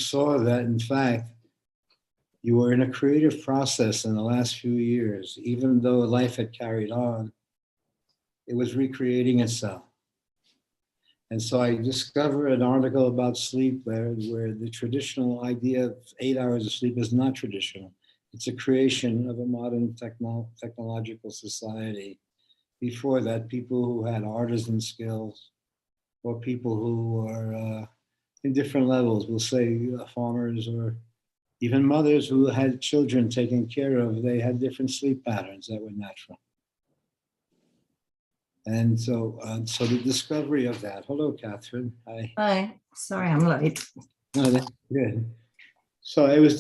saw that, in fact, you were in a creative process in the last few years. Even though life had carried on, it was recreating itself. And so I discovered an article about sleep where the traditional idea of 8 hours of sleep is not traditional. It's a creation of a modern technological society. Before that, people who had artisan skills or people who are in different levels, we'll say farmers or even mothers who had children taken care of, they had different sleep patterns that were natural. And so the discovery of that. Hello, Catherine. Hi. Hi. Sorry, I'm late. No, that's good. So I was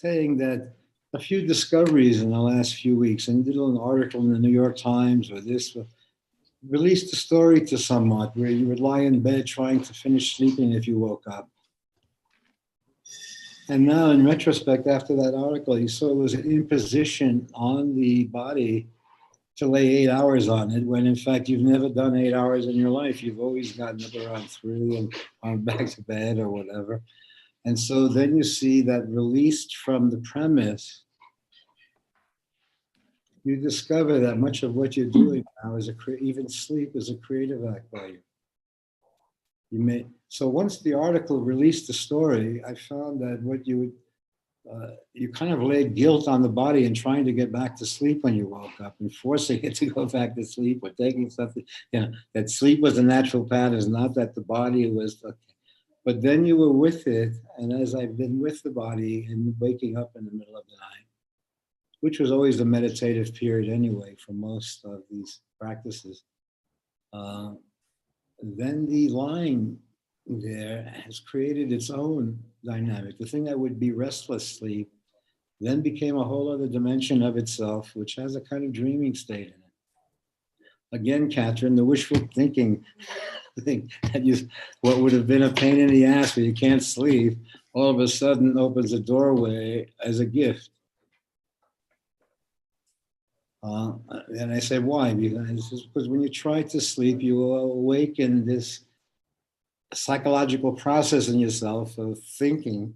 saying that a few discoveries in the last few weeks, and did an article in the New York Times or this, released a story to somewhat where you would lie in bed trying to finish sleeping if you woke up. And now in retrospect, after that article, you saw it was an imposition on the body to lay 8 hours on it, when in fact you've never done 8 hours in your life. You've always gotten up around 3 and gone back to bed or whatever. And so then you see that released from the premise, you discover that much of what you're doing now is even sleep is a creative act by you. So once the article released the story, I found that what you kind of laid guilt on the body and trying to get back to sleep when you woke up and forcing it to go back to sleep or taking something, that sleep was a natural pattern, not that the body was. But then you were with it, and as I've been with the body and waking up in the middle of the night, which was always a meditative period anyway for most of these practices, then the lying there has created its own dynamic. The thing that would be restless sleep then became a whole other dimension of itself, which has a kind of dreaming state in it. Again, Catherine, the wishful thinking thing that what would have been a pain in the ass where you can't sleep, all of a sudden opens a doorway as a gift. And I say, why? Because when you try to sleep, you awaken this psychological process in yourself of thinking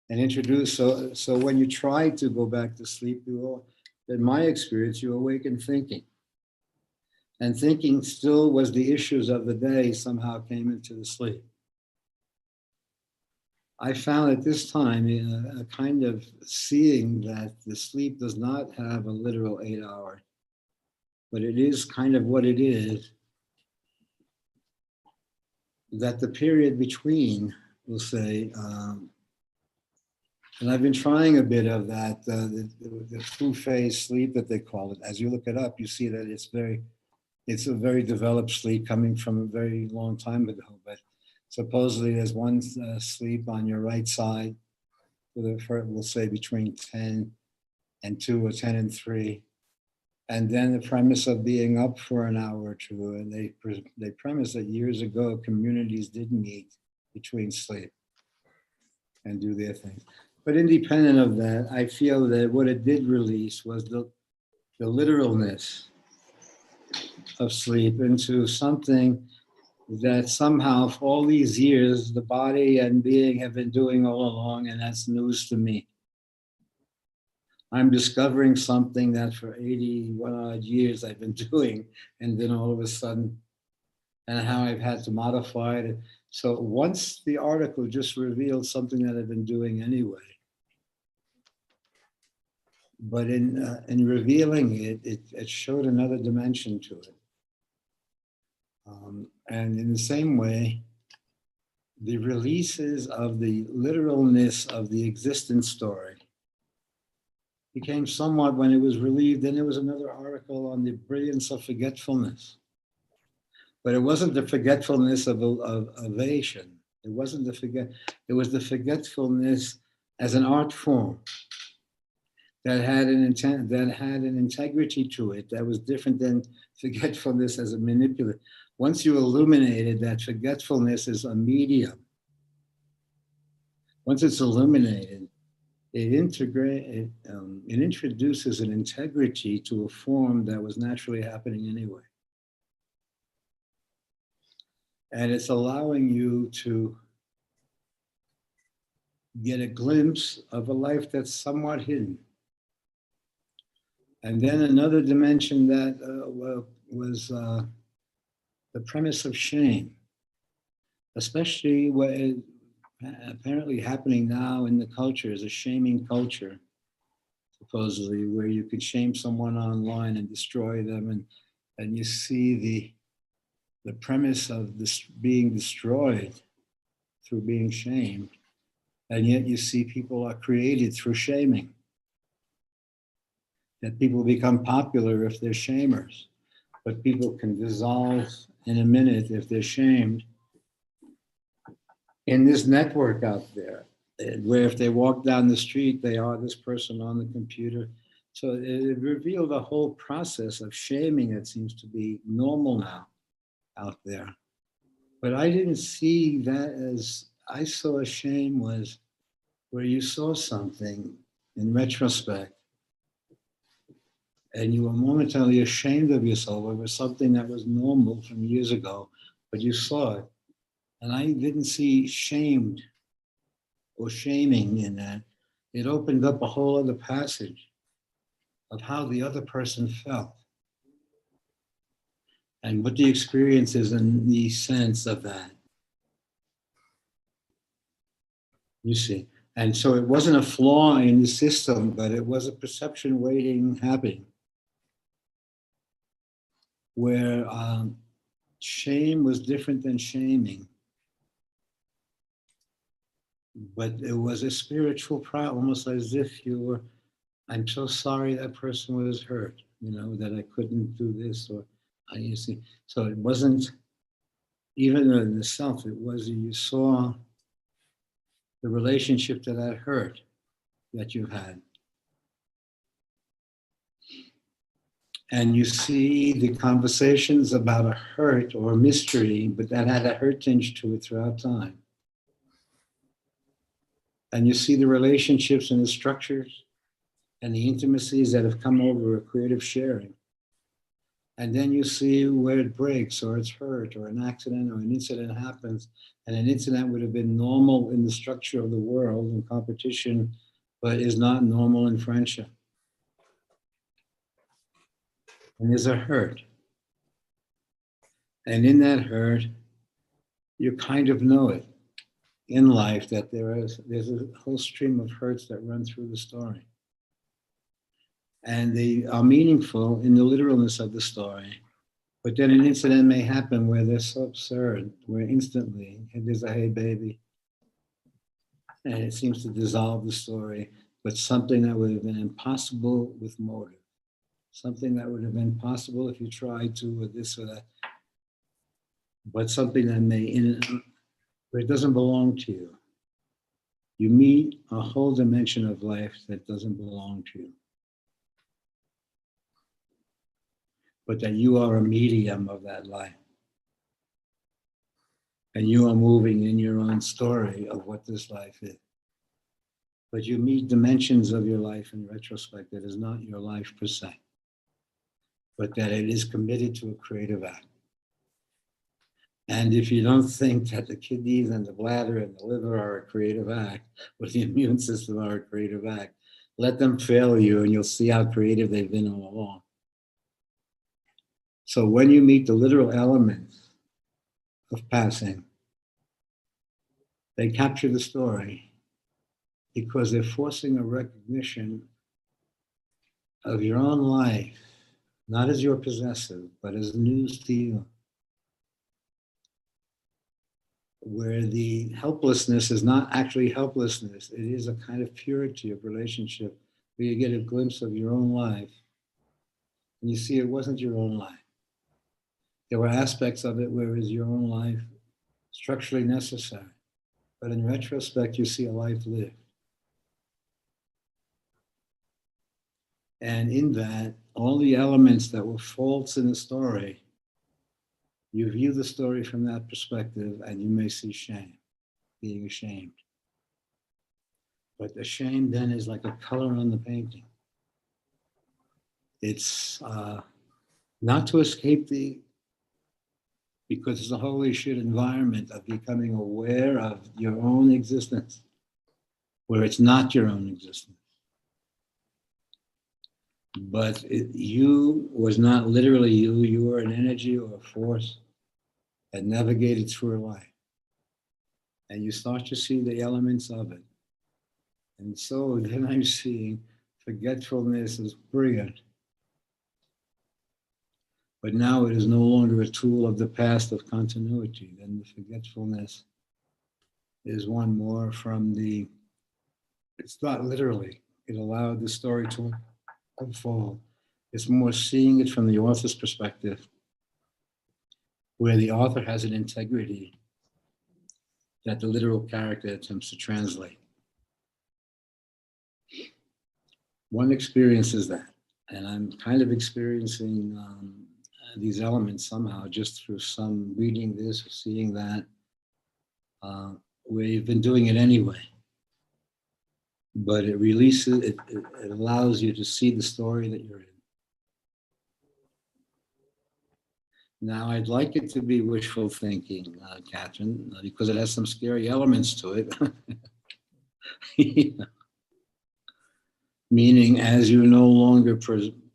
and introduce. So when you try to go back to sleep, in my experience, you awaken thinking. And thinking still was the issues of the day somehow came into the sleep. I found at this time a kind of seeing that the sleep does not have a literal 8 hour, but it is kind of what it is, that the period between, we'll say, and I've been trying a bit of that, the two-phase sleep that they call it. As you look it up, you see that it's a very developed sleep coming from a very long time ago, but supposedly there's one sleep on your right side, we'll say between 10 and 2 or 10 and 3. And then the premise of being up for an hour or two. And they premise that years ago, communities did meet between sleep and do their things. But independent of that, I feel that what it did release was the literalness of sleep into something that somehow for all these years, the body and being have been doing all along, and that's news to me. I'm discovering something that for 81 odd years I've been doing, and then all of a sudden, and how I've had to modify it. So once the article just revealed something that I've been doing anyway, but in revealing it, it showed another dimension to it. And in the same way, the releases of the literalness of the existence story became somewhat, when it was relieved, then there was another article on the brilliance of forgetfulness. But it wasn't the forgetfulness of ovation. It wasn't it was the forgetfulness as an art form that had an intent, that had an integrity to it that was different than forgetfulness as a manipulative. Once you illuminated that forgetfulness is a medium, once it's illuminated, it introduces an integrity to a form that was naturally happening anyway. And it's allowing you to get a glimpse of a life that's somewhat hidden. And then another dimension that was the premise of shame, especially what is apparently happening now in the culture is a shaming culture, supposedly, where you could shame someone online and destroy them. And you see the premise of this being destroyed through being shamed. And yet you see people are created through shaming. That people become popular if they're shamers, but people can dissolve in a minute if they're shamed. In this network out there, where if they walk down the street, they are this person on the computer. So it revealed a whole process of shaming that seems to be normal now out there. But I didn't see that as, I saw shame was where you saw something in retrospect and you were momentarily ashamed of yourself. It was something that was normal from years ago, but you saw it. And I didn't see shamed or shaming in that. It opened up a whole other passage of how the other person felt and what the experience is and the sense of that. You see. And so it wasn't a flaw in the system, but it was a perception waiting happening where shame was different than shaming. But it was a spiritual problem, almost as if you were, I'm so sorry that person was hurt, that I couldn't do this, or you see. So it wasn't even in the self, it was you saw the relationship to that hurt that you had. And you see the conversations about a hurt or a mystery, but that had a hurt tinge to it throughout time. And you see the relationships and the structures and the intimacies that have come over a creative sharing. And then you see where it breaks or it's hurt or an accident or an incident happens. And an incident would have been normal in the structure of the world and competition, but is not normal in friendship. And there's a hurt. And in that hurt, you kind of know it in life that there's a whole stream of hurts that run through the story. And they are meaningful in the literalness of the story. But then an incident may happen where they're so absurd, where instantly there's a hey baby, and it seems to dissolve the story, but something that would have been impossible with motive, something that would have been possible if you tried to, or this or that, but something that where it doesn't belong to you. You meet a whole dimension of life that doesn't belong to you. But that you are a medium of that life. And you are moving in your own story of what this life is. But you meet dimensions of your life in retrospect that is not your life per se, but that it is committed to a creative act. And if you don't think that the kidneys and the bladder and the liver are a creative act, or the immune system are a creative act, let them fail you and you'll see how creative they've been all along. So when you meet the literal elements of passing, they capture the story because they're forcing a recognition of your own life, not as your possessive, but as news to you. Where the helplessness is not actually helplessness, it is a kind of purity of relationship where you get a glimpse of your own life and you see it wasn't your own life. There were aspects of it where it was your own life structurally necessary, but in retrospect, you see a life lived. And in that, all the elements that were faults in the story, you view the story from that perspective and you may see shame, being ashamed. But the shame then is like a color on the painting. It's not to escape because it's a holy shit environment of becoming aware of your own existence. where it's not your own existence. But you was not literally you. You were an energy or a force that navigated through life. And you start to see the elements of it. And so then I'm seeing forgetfulness is brilliant. But now it is no longer a tool of the past of continuity. Then the forgetfulness is one more from the, it's not literally, it allowed the story to unfold. It's more seeing it from the author's perspective, where the author has an integrity that the literal character attempts to translate. One experience is that, and I'm kind of experiencing these elements somehow just through some reading this or seeing that. We've been doing it anyway, but it releases, it allows you to see the story that you're in. Now, I'd like it to be wishful thinking, Catherine, because it has some scary elements to it. Yeah. Meaning, as you no longer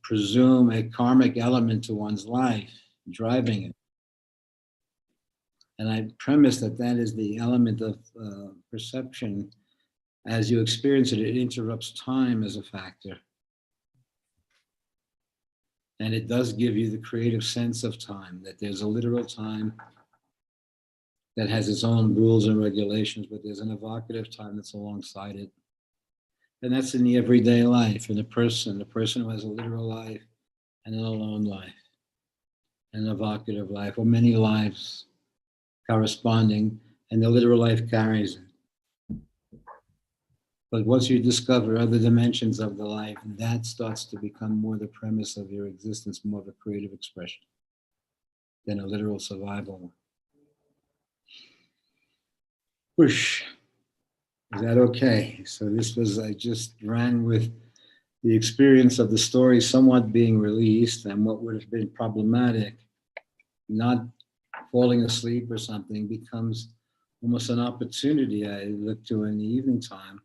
presume a karmic element to one's life, driving it. And I premise that that is the element of perception. As you experience it, it interrupts time as a factor. And it does give you the creative sense of time, that there's a literal time that has its own rules and regulations, but there's an evocative time that's alongside it. And that's in the everyday life, in a person who has a literal life and an alone life, an evocative life, or many lives corresponding, and the literal life carries it. But once you discover other dimensions of the life, that starts to become more the premise of your existence, more of a creative expression than a literal survival. Whoosh. Is that okay? So this was, I just ran with the experience of the story somewhat being released, and what would have been problematic, not falling asleep or something, becomes almost an opportunity I look to in the evening time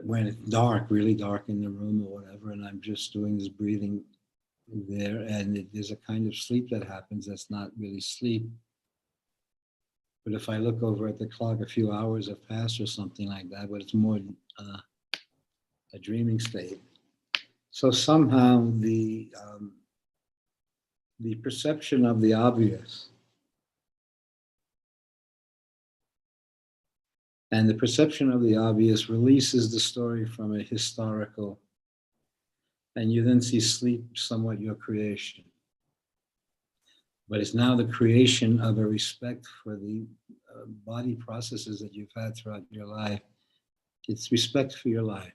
when it's dark, really dark in the room or whatever, and I'm just doing this breathing there, and there's a kind of sleep that happens that's not really sleep. But if I look over at the clock, a few hours have passed or something like that, but it's more a dreaming state. So somehow the perception of the obvious and the perception of the obvious releases the story from a historical, and you then see sleep somewhat your creation. But it's now the creation of a respect for the body processes that you've had throughout your life. It's respect for your life.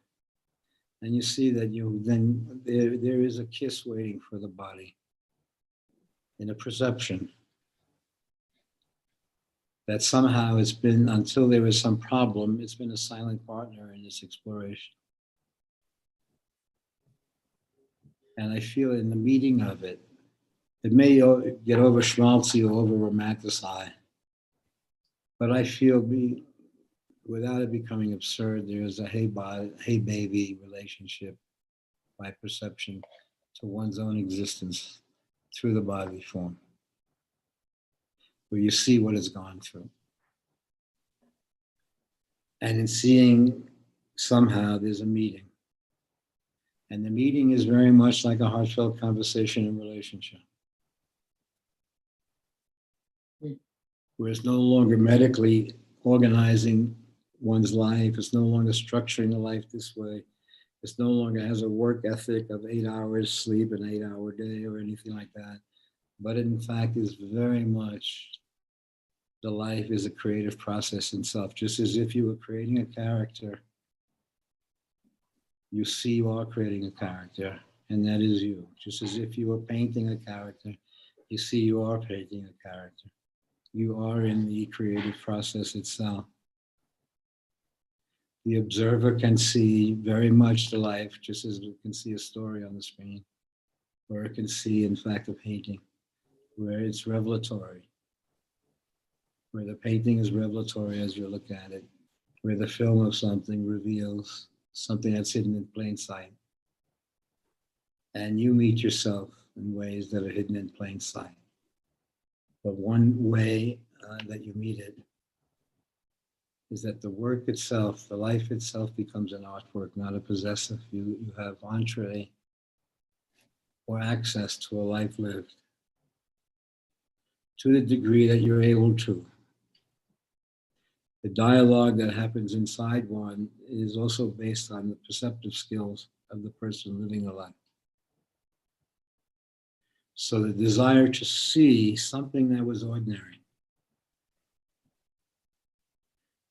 And you see that there is a kiss waiting for the body in a perception that somehow it's been, until there was some problem, it's been a silent partner in this exploration. And I feel in the meeting of it, it may get over schmaltzy or over romanticized, but I feel without it becoming absurd, there's a hey baby relationship by perception to one's own existence through the bodily form, where you see what it's gone through. And in seeing, somehow there's a meeting. And the meeting is very much like a heartfelt conversation and relationship. Where it's no longer medically organizing one's life, it's no longer structuring the life this way. It's no longer has a work ethic of 8 hours sleep, an 8-hour day or anything like that. But in fact is very much the life is a creative process in itself. Just as if you were creating a character, you see you are creating a character, and that is you. Just as if you were painting a character, you see you are painting a character. You are in the creative process itself. The observer can see very much the life, just as we can see a story on the screen, or it can see, in fact, a painting, where it's revelatory. where the painting is revelatory as you look at it, where the film of something reveals something that's hidden in plain sight. And you meet yourself in ways that are hidden in plain sight. But one way that you meet it is that the work itself, the life itself becomes an artwork, not a possessive. You have entree or access to a life lived to the degree that you're able to. The dialogue that happens inside one is also based on the perceptive skills of the person living the life. So the desire to see something that was ordinary,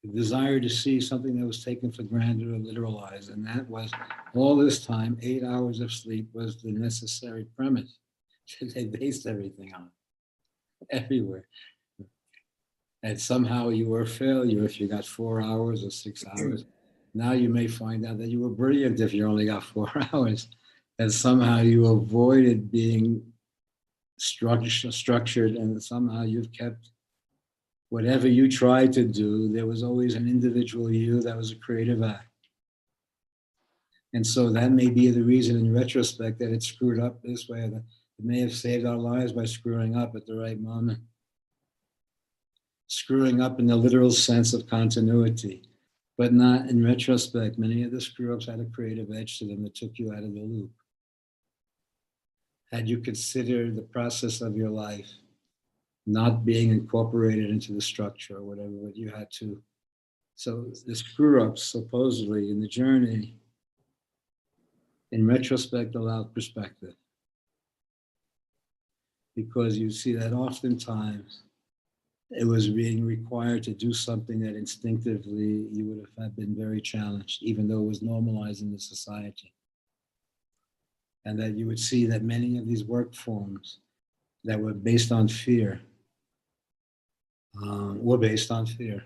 the desire to see something that was taken for granted or literalized, and that was all this time, 8 hours of sleep was the necessary premise that they based everything on, everywhere. And somehow you were a failure if you got 4 hours or 6 hours. Now you may find out that you were brilliant if you only got 4 hours, and somehow you avoided being structured, and somehow you've kept whatever you tried to do, there was always an individual you that was a creative act. And so that may be the reason in retrospect that it screwed up this way, that it may have saved our lives by screwing up at the right moment. Screwing up in the literal sense of continuity, but not in retrospect. Many of the screw ups had a creative edge to them that took you out of the loop. Had you considered the process of your life not being incorporated into the structure or whatever, but you had to. So the screw ups supposedly in the journey, in retrospect, allowed perspective. Because you see that oftentimes it was being required to do something that instinctively you would have been very challenged, even though it was normalized in the society. And that you would see that many of these work forms that were based on fear were based on fear.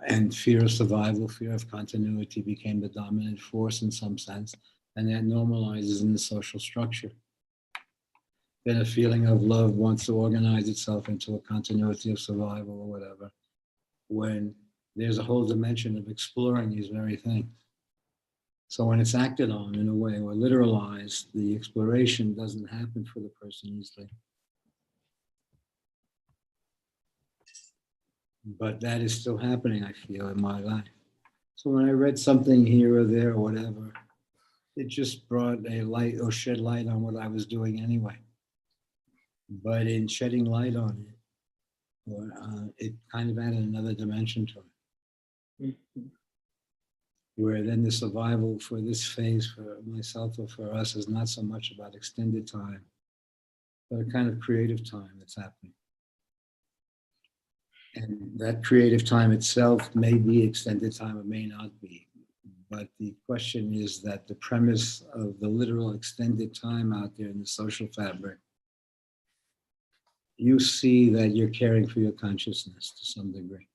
And fear of survival, fear of continuity became the dominant force in some sense, and that normalizes in the social structure. Then a feeling of love wants to organize itself into a continuity of survival or whatever, when there's a whole dimension of exploring these very things. So when it's acted on in a way or literalized, the exploration doesn't happen for the person easily. But that is still happening, I feel, in my life. So when I read something here or there or whatever, it just brought a light or shed light on what I was doing anyway. But in shedding light on it, it kind of added another dimension to it. Where then the survival for this phase for myself or for us is not so much about extended time, but a kind of creative time that's happening. And that creative time itself may be extended time, it may not be. But the question is that the premise of the literal extended time out there in the social fabric, you see that you're caring for your consciousness to some degree.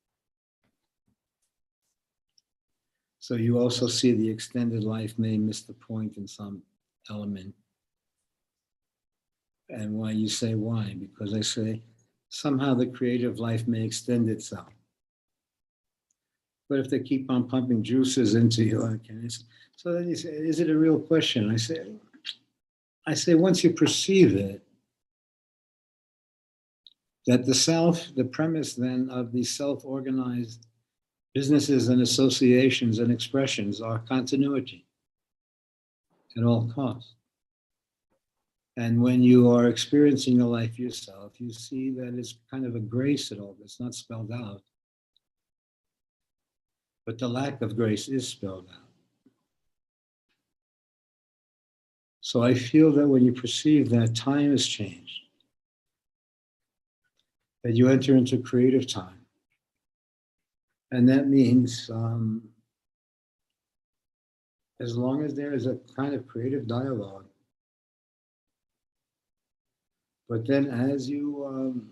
So you also see the extended life may miss the point in some element. And why you say why? Because I say somehow the creative life may extend itself. But if they keep on pumping juices into you, so then you say, is it a real question? I say once you perceive it, that the self, the premise then of these self-organized businesses and associations and expressions are continuity at all costs. And when you are experiencing your life yourself, you see that it's kind of a grace at all. It's not spelled out. But the lack of grace is spelled out. So I feel that when you perceive that time has changed, that you enter into creative time. And that means as long as there is a kind of creative dialogue, but then as you,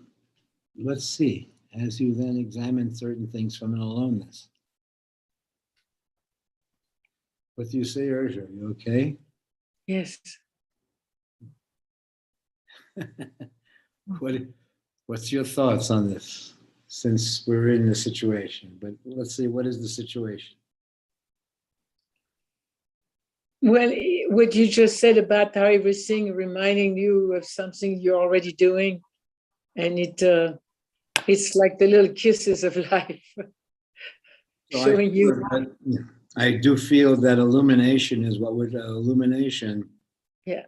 let's see, as you then examine certain things from an aloneness. What do you say, Urja? You okay? Yes. What, what's your thoughts on this? Since we're in the situation, but let's see, what is the situation? Well, what you just said about how everything reminding you of something you're already doing, and it's like the little kisses of life, So showing you. I do feel that illumination is what would illumination Yeah.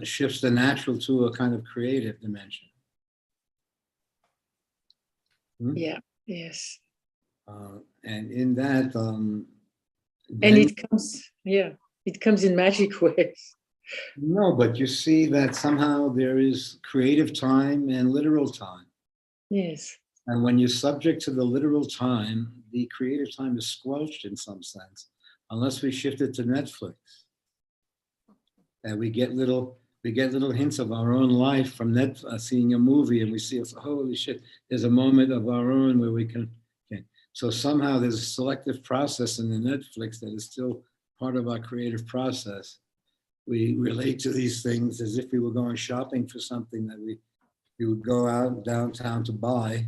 Shifts the natural to a kind of creative dimension. Yeah. Yes. And in that, And then, it comes in magic ways. no, but you see that somehow there is creative time and literal time. Yes. And when you're subject to the literal time, the creative time is squelched in some sense, unless we shift it to Netflix. And we get little hints of our own life from seeing a movie, and we see, holy shit, there's a moment of our own where we can. So somehow there's a selective process in the Netflix that is still part of our creative process. We relate to these things as if we were going shopping for something that we would go out downtown to buy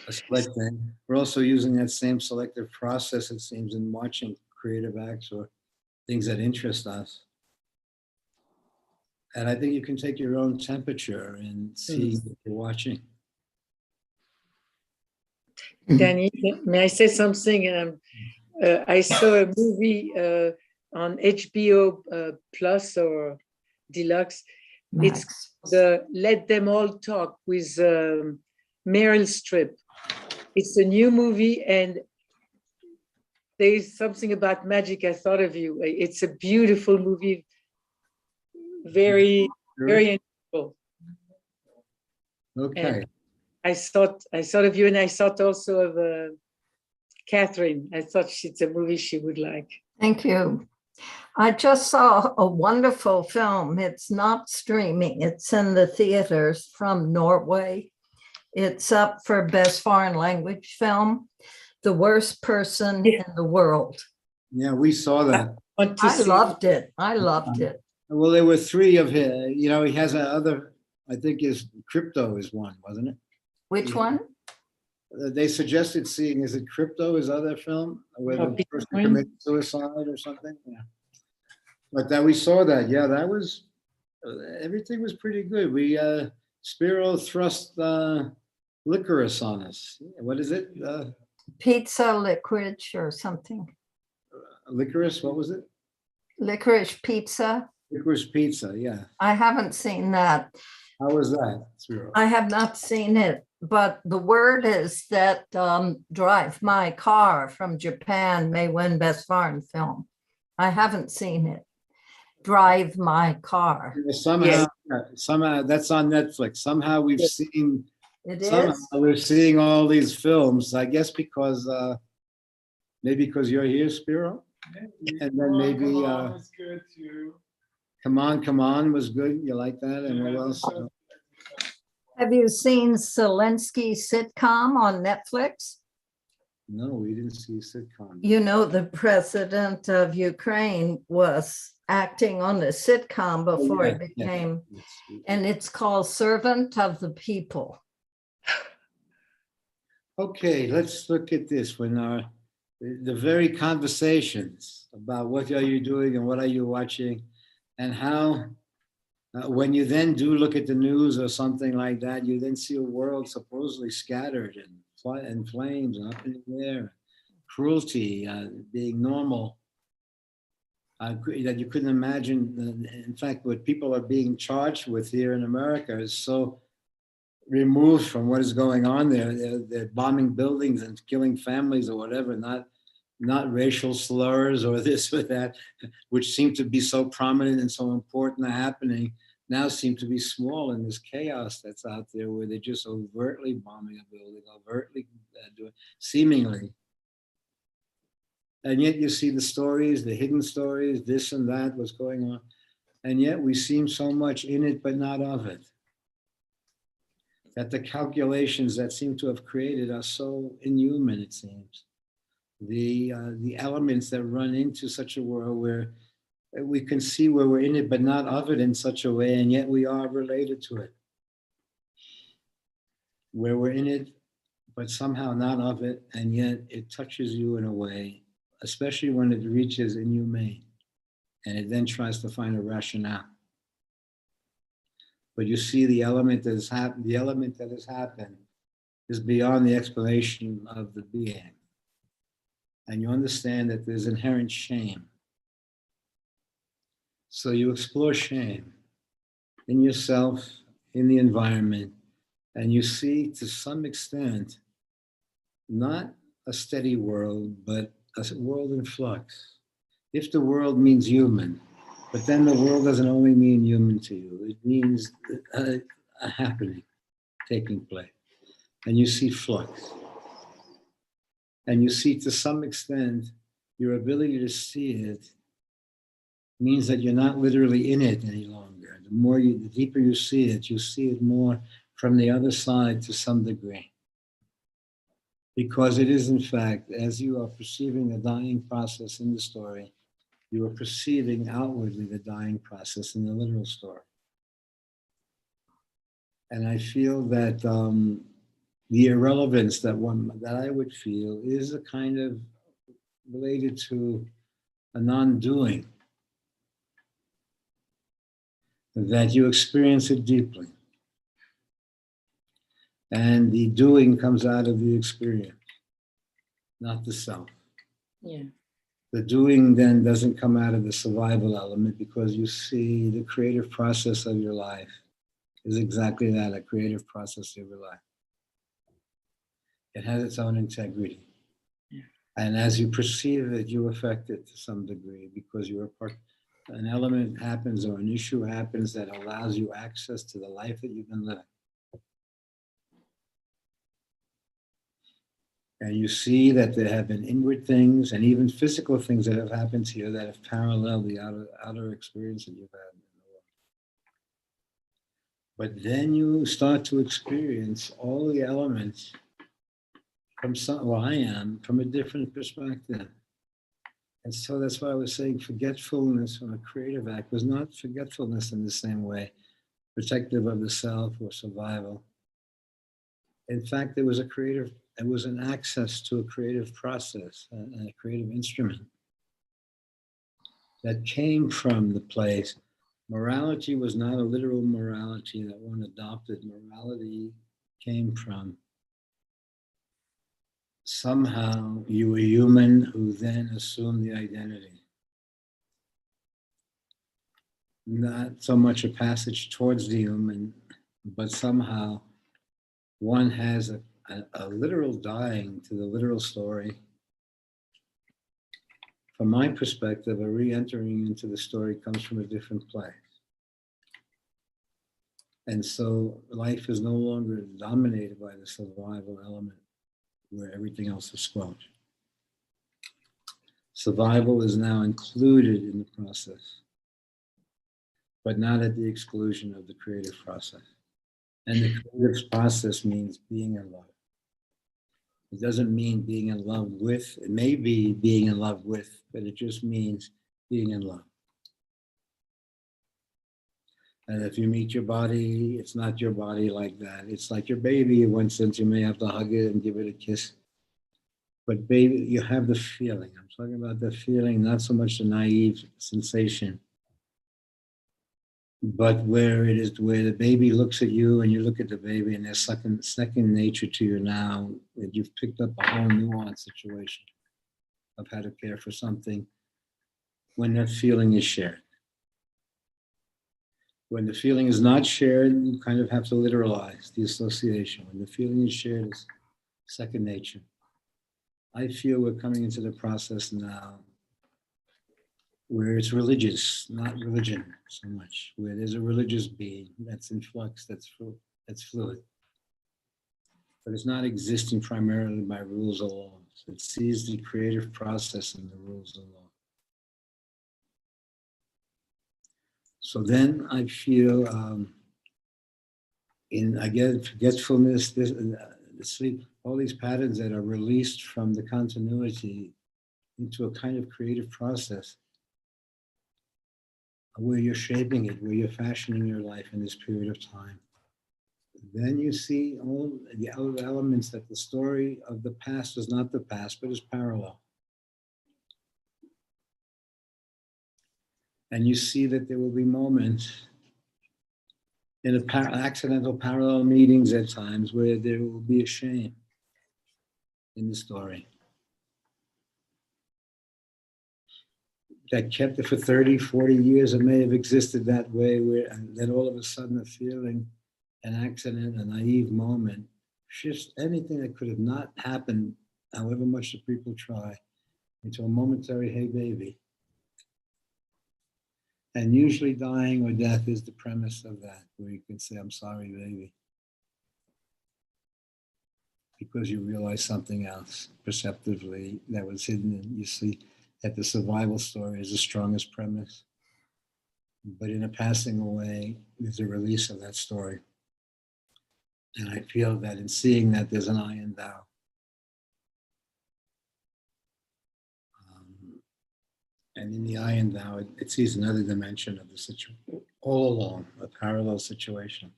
a select thing. We're also using that same selective process, it seems, in watching creative acts or things that interest us. And I think you can take your own temperature and see what you're watching. Danny, may I say something? I saw a movie on HBO Plus or Deluxe. Max. It's the Let Them All Talk with Meryl Streep. It's a new movie, and there's something about magic. I thought of you. It's a beautiful movie, very, very incredible. Okay. And I thought of you, and I thought also of Catherine. I thought it's a movie she would like. Thank you. I just saw a wonderful film. It's not streaming. It's in the theaters from Norway. It's up for Best Foreign Language Film, The Worst Person in the World. Yeah, we saw that. I loved it. I loved it. Well, there were three of his, he has another, I think his Crypto is one, wasn't it? Which one? They suggested seeing, is it Crypto, his other film, where the person committed suicide or something? Yeah. But that we saw that, yeah, that was, everything was pretty good. We, Spiro thrust licorice on us. What is it? Pizza licorice or something. Licorice, what was it? Licorice pizza. Licorice pizza, yeah. I haven't seen that. How was that, Spiro? I have not seen it, but the word is that Drive My Car from Japan may win Best Foreign Film. I haven't seen it. Drive My Car. Somehow, somehow that's on Netflix. Somehow we've seen. It somehow is. we're seeing all these films. I guess because maybe because you're here, Spiro, and then maybe was good too. Come On was good. You like that? And what else? Have you seen Zelensky's sitcom on Netflix? No, we didn't see a sitcom. You know, the president of Ukraine was acting on the sitcom before it became, and it's called Servant of the People. Okay, let's look at this. When the very conversations about what are you doing and what are you watching, and how when you then do look at the news or something like that, you then see a world supposedly scattered and flames and up in the air, cruelty being normal, that you couldn't imagine. In fact, what people are being charged with here in America is so removed from what is going on there. They're bombing buildings and killing families or whatever, not racial slurs or this or that, which seem to be so prominent and so important happening, now seem to be small in this chaos that's out there where they're just overtly bombing a building, overtly doing, seemingly. And yet you see the stories, the hidden stories, this and that, what's going on. And yet we seem so much in it, but not of it. That the calculations that seem to have created are so inhuman, it seems. The elements that run into such a world where we can see where we're in it, but not of it in such a way, and yet we are related to it. where we're in it, but somehow not of it, and yet it touches you in a way, especially when it reaches inhumane, and it then tries to find a rationale. But you see the element that has happened, is beyond the explanation of the being. And you understand that there's inherent shame. So you explore shame in yourself, in the environment, and you see to some extent, not a steady world, but a world in flux. If the world means human, but then the world doesn't only mean human to you, it means a happening taking place. And you see flux. And you see to some extent, your ability to see it means that you're not literally in it any longer. The deeper you see it more from the other side to some degree. Because it is, in fact, as you are perceiving the dying process in the story, you are perceiving outwardly the dying process in the literal story. And I feel that the irrelevance that I would feel is a kind of related to a non-doing, that you experience it deeply. And the doing comes out of the experience, not the self. Yeah. The doing then doesn't come out of the survival element, because you see the creative process of your life is exactly that, a creative process of your life. It has its own integrity. Yeah. And as you perceive it, you affect it to some degree, because you're a part, an element happens or an issue happens that allows you access to the life that you've been living. And you see that there have been inward things and even physical things that have happened to you that have paralleled the outer experience that you've had in the world. But then you start to experience all the elements from from a different perspective. And so that's why I was saying forgetfulness from a creative act was not forgetfulness in the same way, protective of the self or survival. In fact, there was an access to a creative process, a creative instrument that came from the place. Morality was not a literal morality that one adopted. Morality came from somehow you were human who then assumed the identity. Not so much a passage towards the human, but somehow one has a literal dying to the literal story. From my perspective, a re-entering into the story comes from a different place. And so life is no longer dominated by the survival element where everything else is squelched. Survival is now included in the process, but not at the exclusion of the creative process. And the creative process means being in love. It doesn't mean being in love with, it may be being in love with, but it just means being in love. And if you meet your body, it's not your body like that. It's like your baby. In one sense, you may have to hug it and give it a kiss. But baby, you have the feeling. I'm talking about the feeling, not so much the naive sensation, but where the baby looks at you and you look at the baby, and there's second nature to you now, that you've picked up a whole nuanced situation of how to care for something when that feeling is shared. When the feeling is not shared, you kind of have to literalize the association. When the feeling is shared, it's second nature. I feel we're coming into the process now where it's religious, not religion so much, where there's a religious being that's in flux, that's fluid. But it's not existing primarily by rules or laws. It sees the creative process in the rules of law. So then I feel, forgetfulness, the sleep, all these patterns that are released from the continuity into a kind of creative process where you're shaping it, where you're fashioning your life in this period of time. then you see all the other elements that the story of the past is not the past, but is parallel. And you see that there will be moments in accidental parallel meetings at times where there will be a shame in the story that kept it for 30, 40 years. It may have existed that way, and then all of a sudden a feeling, an accident, a naive moment, just anything that could have not happened, however much the people try, into a momentary, hey baby. And usually dying or death is the premise of that, where you can say, I'm sorry, baby. Because you realize something else perceptively that was hidden. And you see that the survival story is the strongest premise. But in a passing away, there's a release of that story. And I feel that in seeing that, there's an I and thou. And in the I and thou, it sees another dimension of the situation, all along, a parallel situation,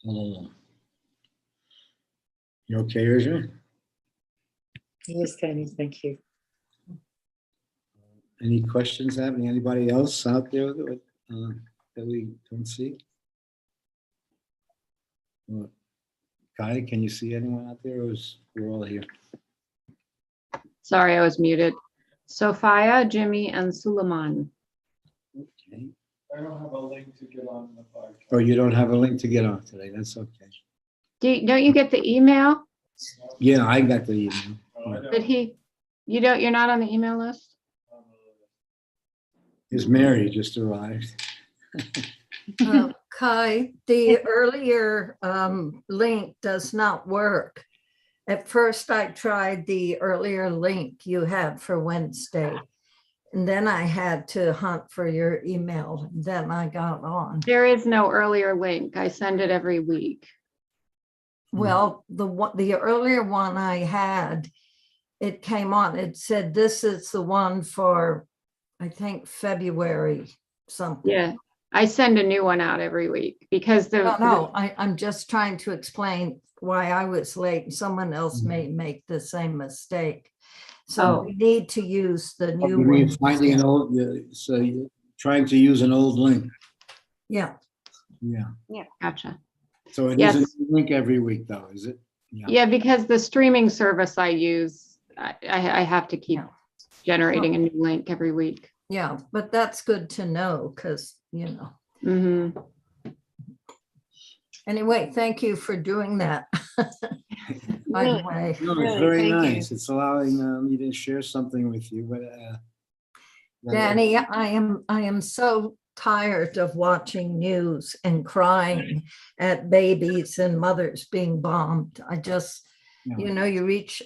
all along. You okay, Urja? Yes, Danny, thank you. Any questions happening? Anybody else out there that we don't see? Well, Kai, can you see anyone out there, or we're all here? Sorry, I was muted. Sophia, Jimmy, and Suleiman. Okay. I don't have a link to get on the podcast. Oh, you don't have a link to get on today. That's okay. Don't you get the email? Yeah, I got the email. Oh, I don't. Did he? You're not on the email list? His Mary just arrived. Kai, the earlier link does not work. At first, I tried the earlier link you had for Wednesday, and then I had to hunt for your email. Then I got on. There is no earlier link. I send it every week. Well, the earlier one I had, it came on. It said this is the one for, I think, February something. Yeah, I send a new one out every week because No, I'm just trying to explain why I was late. Someone else may make the same mistake. So we need to use the new You mean one. finding an old, so you're trying to use an old link? Yeah, Yeah. Gotcha. So it is Yes. a new link every week, though, is it? Yeah, because the streaming service I use, I have to keep Yeah. generating a new link every week. yeah, but that's good to know because, you know. Mm-hmm. Anyway, thank you for doing that. By the way, No, it's Really, very thank you. nice. It's allowing me to share something with you, but Danny, I am so tired of watching news and crying at babies and mothers being bombed. I just, Yeah. you know,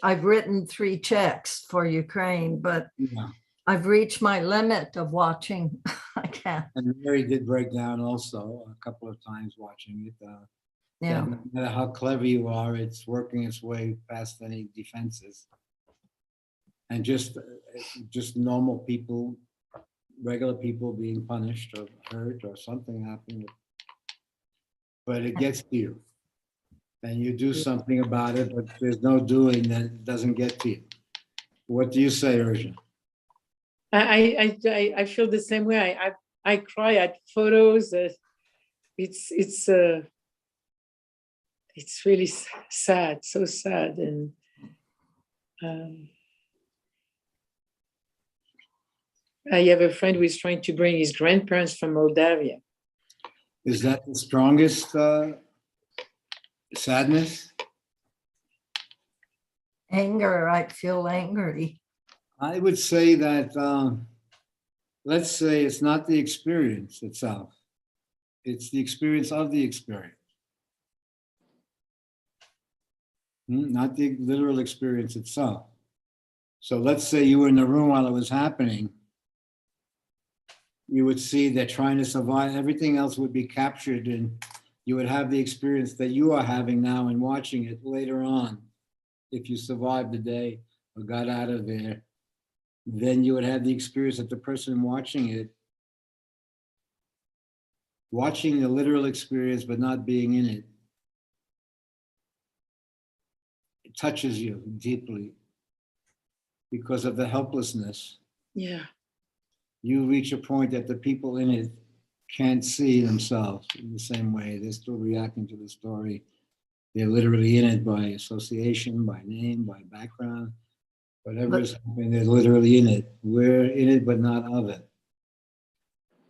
I've written 3 checks for Ukraine, but yeah. I've reached my limit of watching. I can't. And Mary did break down also a couple of times watching it. Yeah, No matter how clever you are, it's working its way past any defenses. And just normal people, regular people being punished or hurt or something happening. But it gets to you. And you do something about it, but there's no doing that it doesn't get to you. What do you say, Urja? I feel the same way. I cry at photos. It's really sad, so sad. And I have a friend who is trying to bring his grandparents from Moldavia. Is that the strongest sadness? anger. I feel angry. I would say that, let's say it's not the experience itself. It's the experience of the experience. Not the literal experience itself. So let's say you were in the room while it was happening. You would see that trying to survive, everything else would be captured, and you would have the experience that you are having now and watching it later on. If you survived the day or got out of there, then you would have the experience that the person watching it watching the literal experience but not being in it, it touches you deeply because of the helplessness. Yeah. You reach a point that the people in it can't see themselves in the same way. They're still reacting to the story. They're literally in it by association, by name, by background, whatever is happening, they're literally in it. We're in it, but not of it.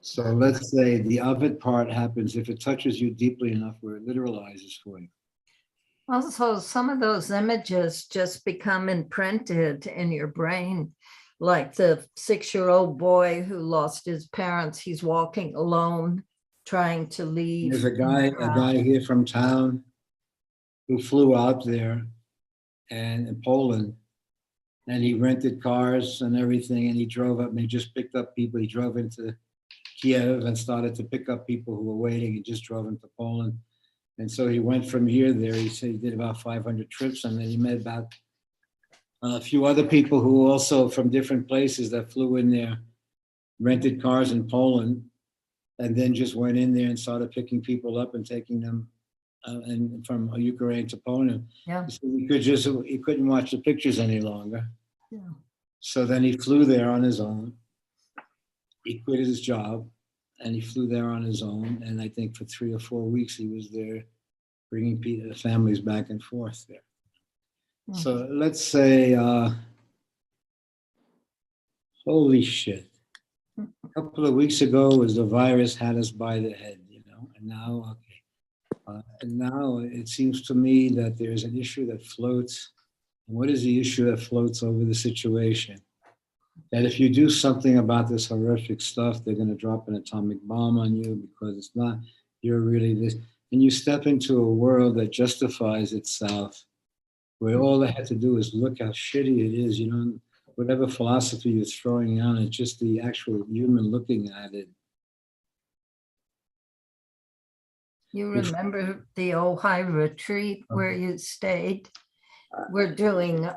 So let's say the of it part happens if it touches you deeply enough where it literalizes for you. Also, some of those images just become imprinted in your brain, like the 6-year-old boy who lost his parents. He's walking alone, trying to leave. There's a guy here from town who flew out there and in Poland, and he rented cars and everything, and he drove up and he just picked up people. He drove into Kiev and started to pick up people who were waiting and just drove into Poland. And so he went from here there. He said he did about 500 trips, and then he met about a few other people who also from different places that flew in there, rented cars in Poland, and then just went in there and started picking people up and taking them and from Ukraine to Poland. Yeah. So he couldn't watch the pictures any longer. Yeah. So then he flew there on his own. He quit his job and he flew there on his own. And I think for 3 or 4 weeks he was there bringing families back and forth there. So let's say, holy shit. A couple of weeks ago was the virus had us by the head, and now, and now it seems to me that there's an issue that floats. And what is the issue that floats over the situation? That if you do something about this horrific stuff, they're going to drop an atomic bomb on you because it's not, you're really this. And you step into a world that justifies itself, where all they have to do is look how shitty it is, whatever philosophy you're throwing on, it's just the actual human looking at it. You remember the Ojai retreat where you stayed? We're doing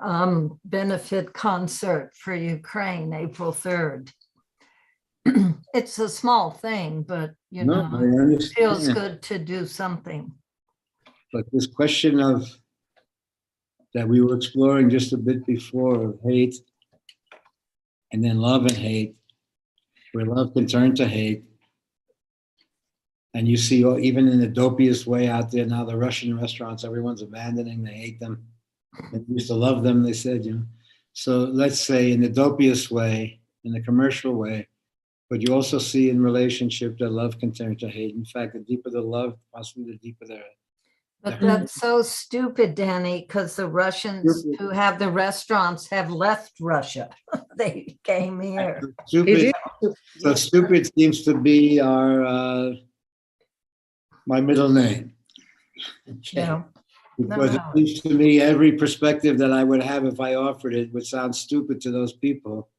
benefit concert for Ukraine, April 3rd. It's a small thing, but it feels good to do something. But this question of that we were exploring just a bit before of hate and then love and hate, where love can turn to hate. And you see, even in the dopiest way out there now, the Russian restaurants, everyone's abandoning, they hate them. They used to love them, they said, So let's say in the dopiest way, in the commercial way, but you also see in relationship that love can turn to hate. In fact, the deeper the love, possibly the deeper the But that's so stupid, Danny, because the Russians who have the restaurants have left Russia. They came here. Stupid. So stupid seems to be our my middle name. Okay. Yeah. Because it seems to me every perspective that I would have if I offered it would sound stupid to those people.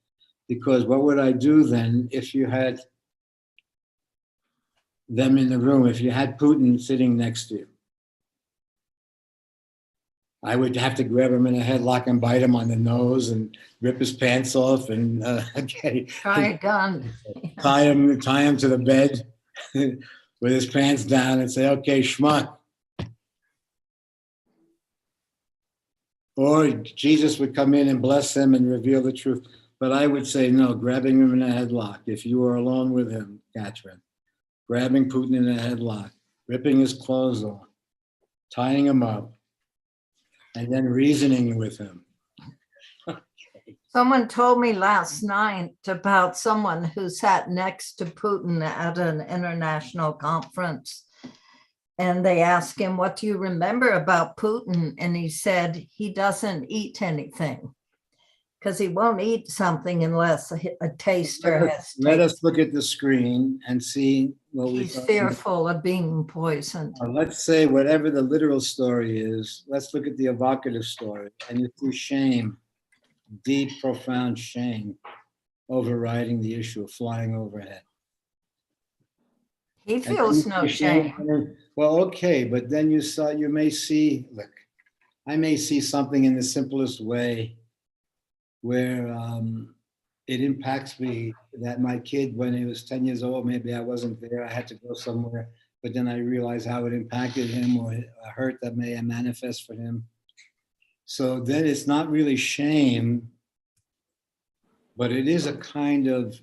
Because what would I do then if you had them in the room, if you had Putin sitting next to you? I would have to grab him in a headlock and bite him on the nose and rip his pants off and Try a gun. tie him to the bed with his pants down and say, okay, schmuck. Or Jesus would come in and bless him and reveal the truth. But I would say, no, grabbing him in a headlock. If you were alone with him, Catherine, grabbing Putin in a headlock, ripping his clothes off, tying him up, and then reasoning with him. Someone told me last night about someone who sat next to Putin at an international conference. And they asked him, what do you remember about Putin? And he said, he doesn't eat anything because he won't eat something unless a taster has Let us look at the screen and see what he's fearful of being poisoned. Let's say whatever the literal story is, let's look at the evocative story. And you see shame, deep, profound shame overriding the issue of flying overhead. He feels no shame. Well, okay, but then you may see, look, I may see something in the simplest way where it impacts me that my kid, when he was 10 years old, maybe I wasn't there, I had to go somewhere, but then I realized how it impacted him or a hurt that may manifest for him. So then it's not really shame, but it is a kind of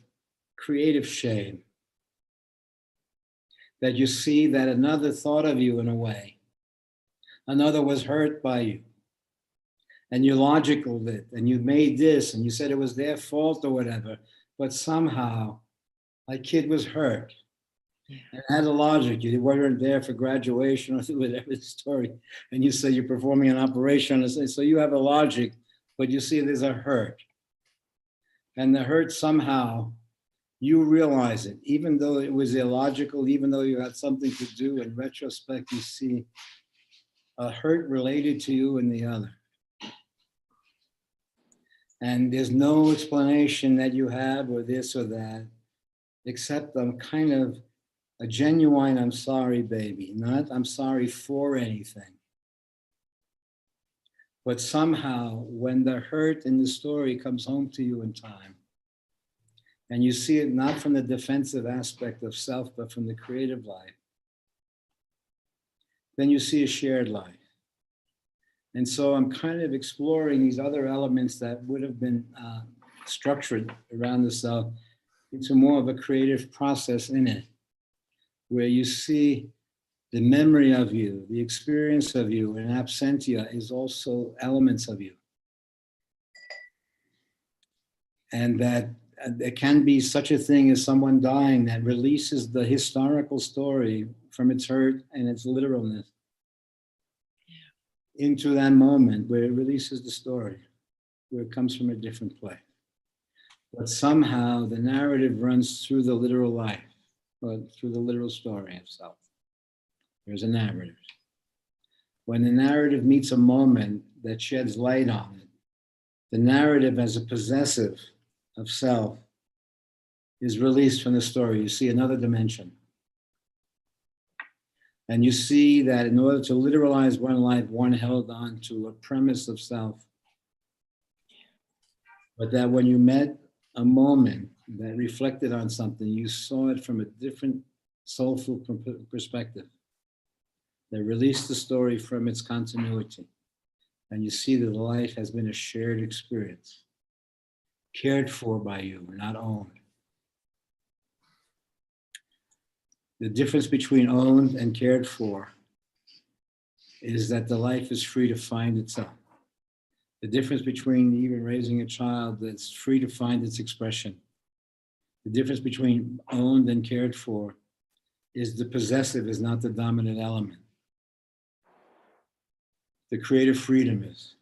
creative shame that you see that another thought of you in a way, another was hurt by you, and you logicaled it, and you made this, and you said it was their fault or whatever, but somehow my kid was hurt. And it had a logic. You weren't there for graduation or whatever the story, and you say you're performing an operation, so you have a logic, but you see there's a hurt. And the hurt somehow, you realize it, even though it was illogical, even though you had something to do, in retrospect, you see a hurt related to you and the other. And there's no explanation that you have or this or that, except I'm kind of a genuine I'm sorry, baby, not I'm sorry for anything. But somehow, when the hurt in the story comes home to you in time, and you see it not from the defensive aspect of self, but from the creative life, then you see a shared life. And so I'm kind of exploring these other elements that would have been structured around the self into more of a creative process in it, where you see the memory of you, the experience of you, and absentia is also elements of you. And that there can be such a thing as someone dying that releases the historical story from its hurt and its literalness into that moment where it releases the story, where it comes from a different place. But somehow the narrative runs through the literal life, or through the literal story of self. There's a narrative. When the narrative meets a moment that sheds light on it, the narrative as a possessive of self is released from the story. You see another dimension. And you see that in order to literalize one life, one held on to a premise of self. But that when you met a moment that reflected on something, you saw it from a different soulful perspective that released the story from its continuity. And you see that life has been a shared experience, cared for by you, not owned. The difference between owned and cared for is that the life is free to find itself. The difference between even raising a child that's free to find its expression. The difference between owned and cared for is the possessive is not the dominant element. The creative freedom is.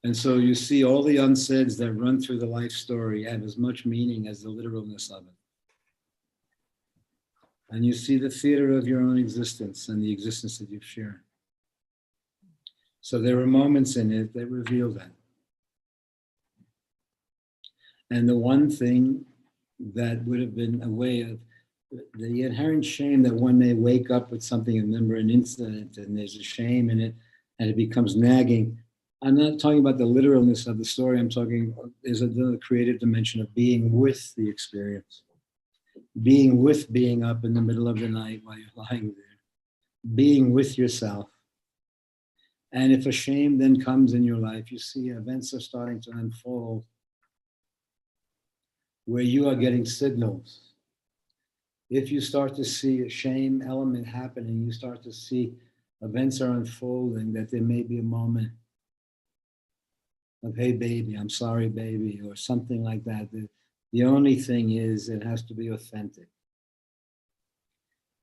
And so you see all the unsaids that run through the life story have as much meaning as the literalness of it. And you see the theater of your own existence and the existence that you've shared. So there are moments in it that reveal that. And the one thing that would have been a way of the inherent shame that one may wake up with something, remember an incident, and there's a shame in it, and it becomes nagging. I'm not talking about the literalness of the story. I'm talking, there's a creative dimension of being with the experience. Being with being up in the middle of the night while you're lying there. Being with yourself. And if a shame then comes in your life, you see events are starting to unfold where you are getting signals. If you start to see a shame element happening, you start to see events are unfolding, that there may be a moment of, hey, baby, I'm sorry, baby, or something like that. The only thing is it has to be authentic.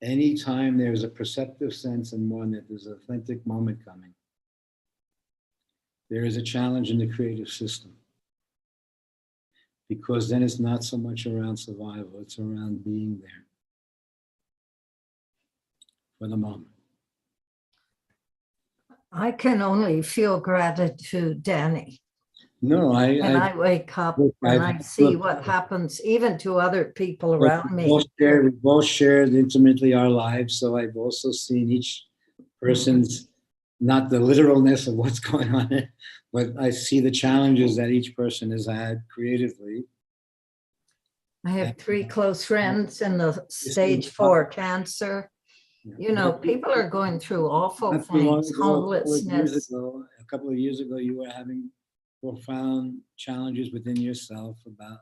Anytime there's a perceptive sense in one that there's an authentic moment coming, there is a challenge in the creative system. Because then it's not so much around survival, it's around being there for the moment. I can only feel gratitude, Danny. No, When I wake up and I see what happens even to other people around me. We both shared intimately our lives, so I've also seen each person's not the literalness of what's going on, but I see the challenges that each person has had creatively. I have 3 close friends in the It's stage 4 cancer. You know, Not people are going through awful too long things, ago, homelessness. a couple of years ago, you were having profound challenges within yourself about,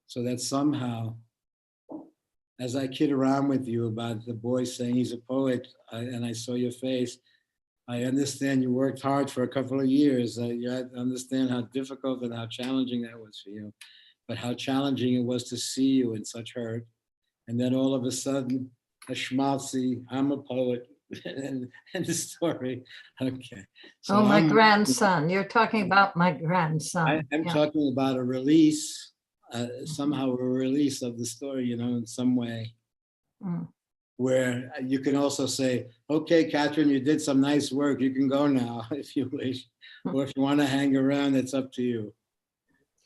so that somehow, as I kid around with you about the boy saying he's a poet, and I saw your face, I understand you worked hard for a couple of years. I understand how difficult and how challenging that was for you, but how challenging it was to see you in such hurt. And then all of a sudden, a schmaltzy, I'm a poet, and the story. Okay. So Oh, my grandson. You're talking about my grandson. I'm Yeah. talking about a release, somehow a release of the story, in some way, Mm. where you can also say, okay, Catherine, you did some nice work. You can go now if you wish. Or if you want to hang around, it's up to you.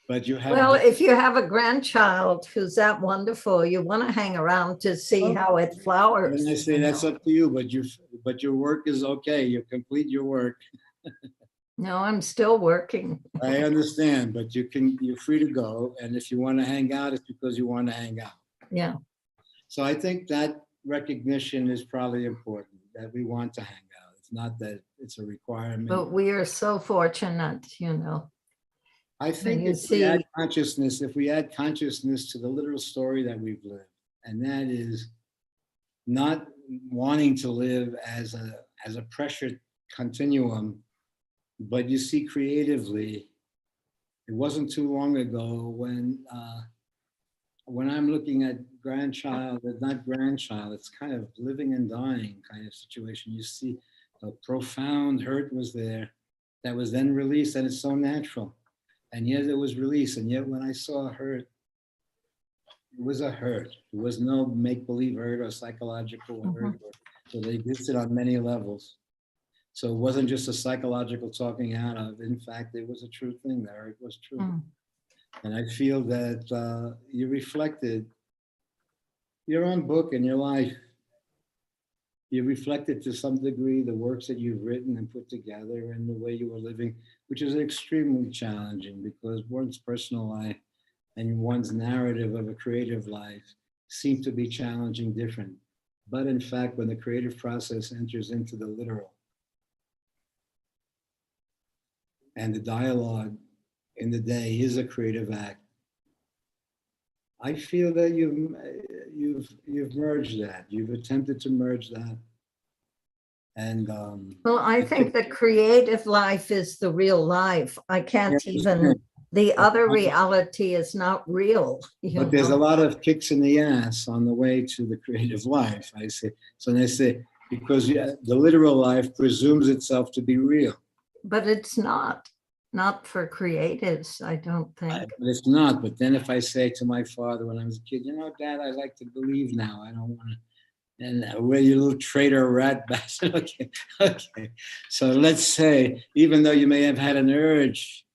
But you have. Well, if you have a grandchild who's that wonderful, you want to hang around to see how it flowers. And I say that's up to you, but your work is okay. You complete your work. No, I'm still working. I understand, but you're free to go. And if you want to hang out, it's because you want to hang out. Yeah. So I think that recognition is probably important, that we want to hang out. It's not that it's a requirement. But we are so fortunate, I think you if we add consciousness to the literal story that we've lived, and that is not wanting to live as a pressured continuum, but you see creatively, it wasn't too long ago when I'm looking at not grandchild, it's kind of living and dying kind of situation. You see a profound hurt was there that was then released, and it's so natural. And yet it was released. And yet when I saw a hurt, it was a hurt. It was no make-believe hurt or psychological hurt. So they existed on many levels. So it wasn't just a psychological talking out of. In fact, it was a true thing. The hurt was true. Mm. And I feel that you reflected your own book and your life. You reflected to some degree the works that you've written and put together and the way you were living, which is extremely challenging because one's personal life and one's narrative of a creative life seem to be challenging different. But in fact, when the creative process enters into the literal and the dialogue in the day is a creative act, I feel that you've merged that. You've attempted to merge that. And Well, I think the creative life is the real life. I can't even, the other reality is not real. But there's a lot of kicks in the ass on the way to the creative life, I say. So they say, because the literal life presumes itself to be real. But it's not for creatives, I don't think. But it's not. But then if I say to my father when I was a kid, Dad, I like to believe now. I don't want to. And where you little traitor rat bastard. Okay. So let's say, even though you may have had an urge,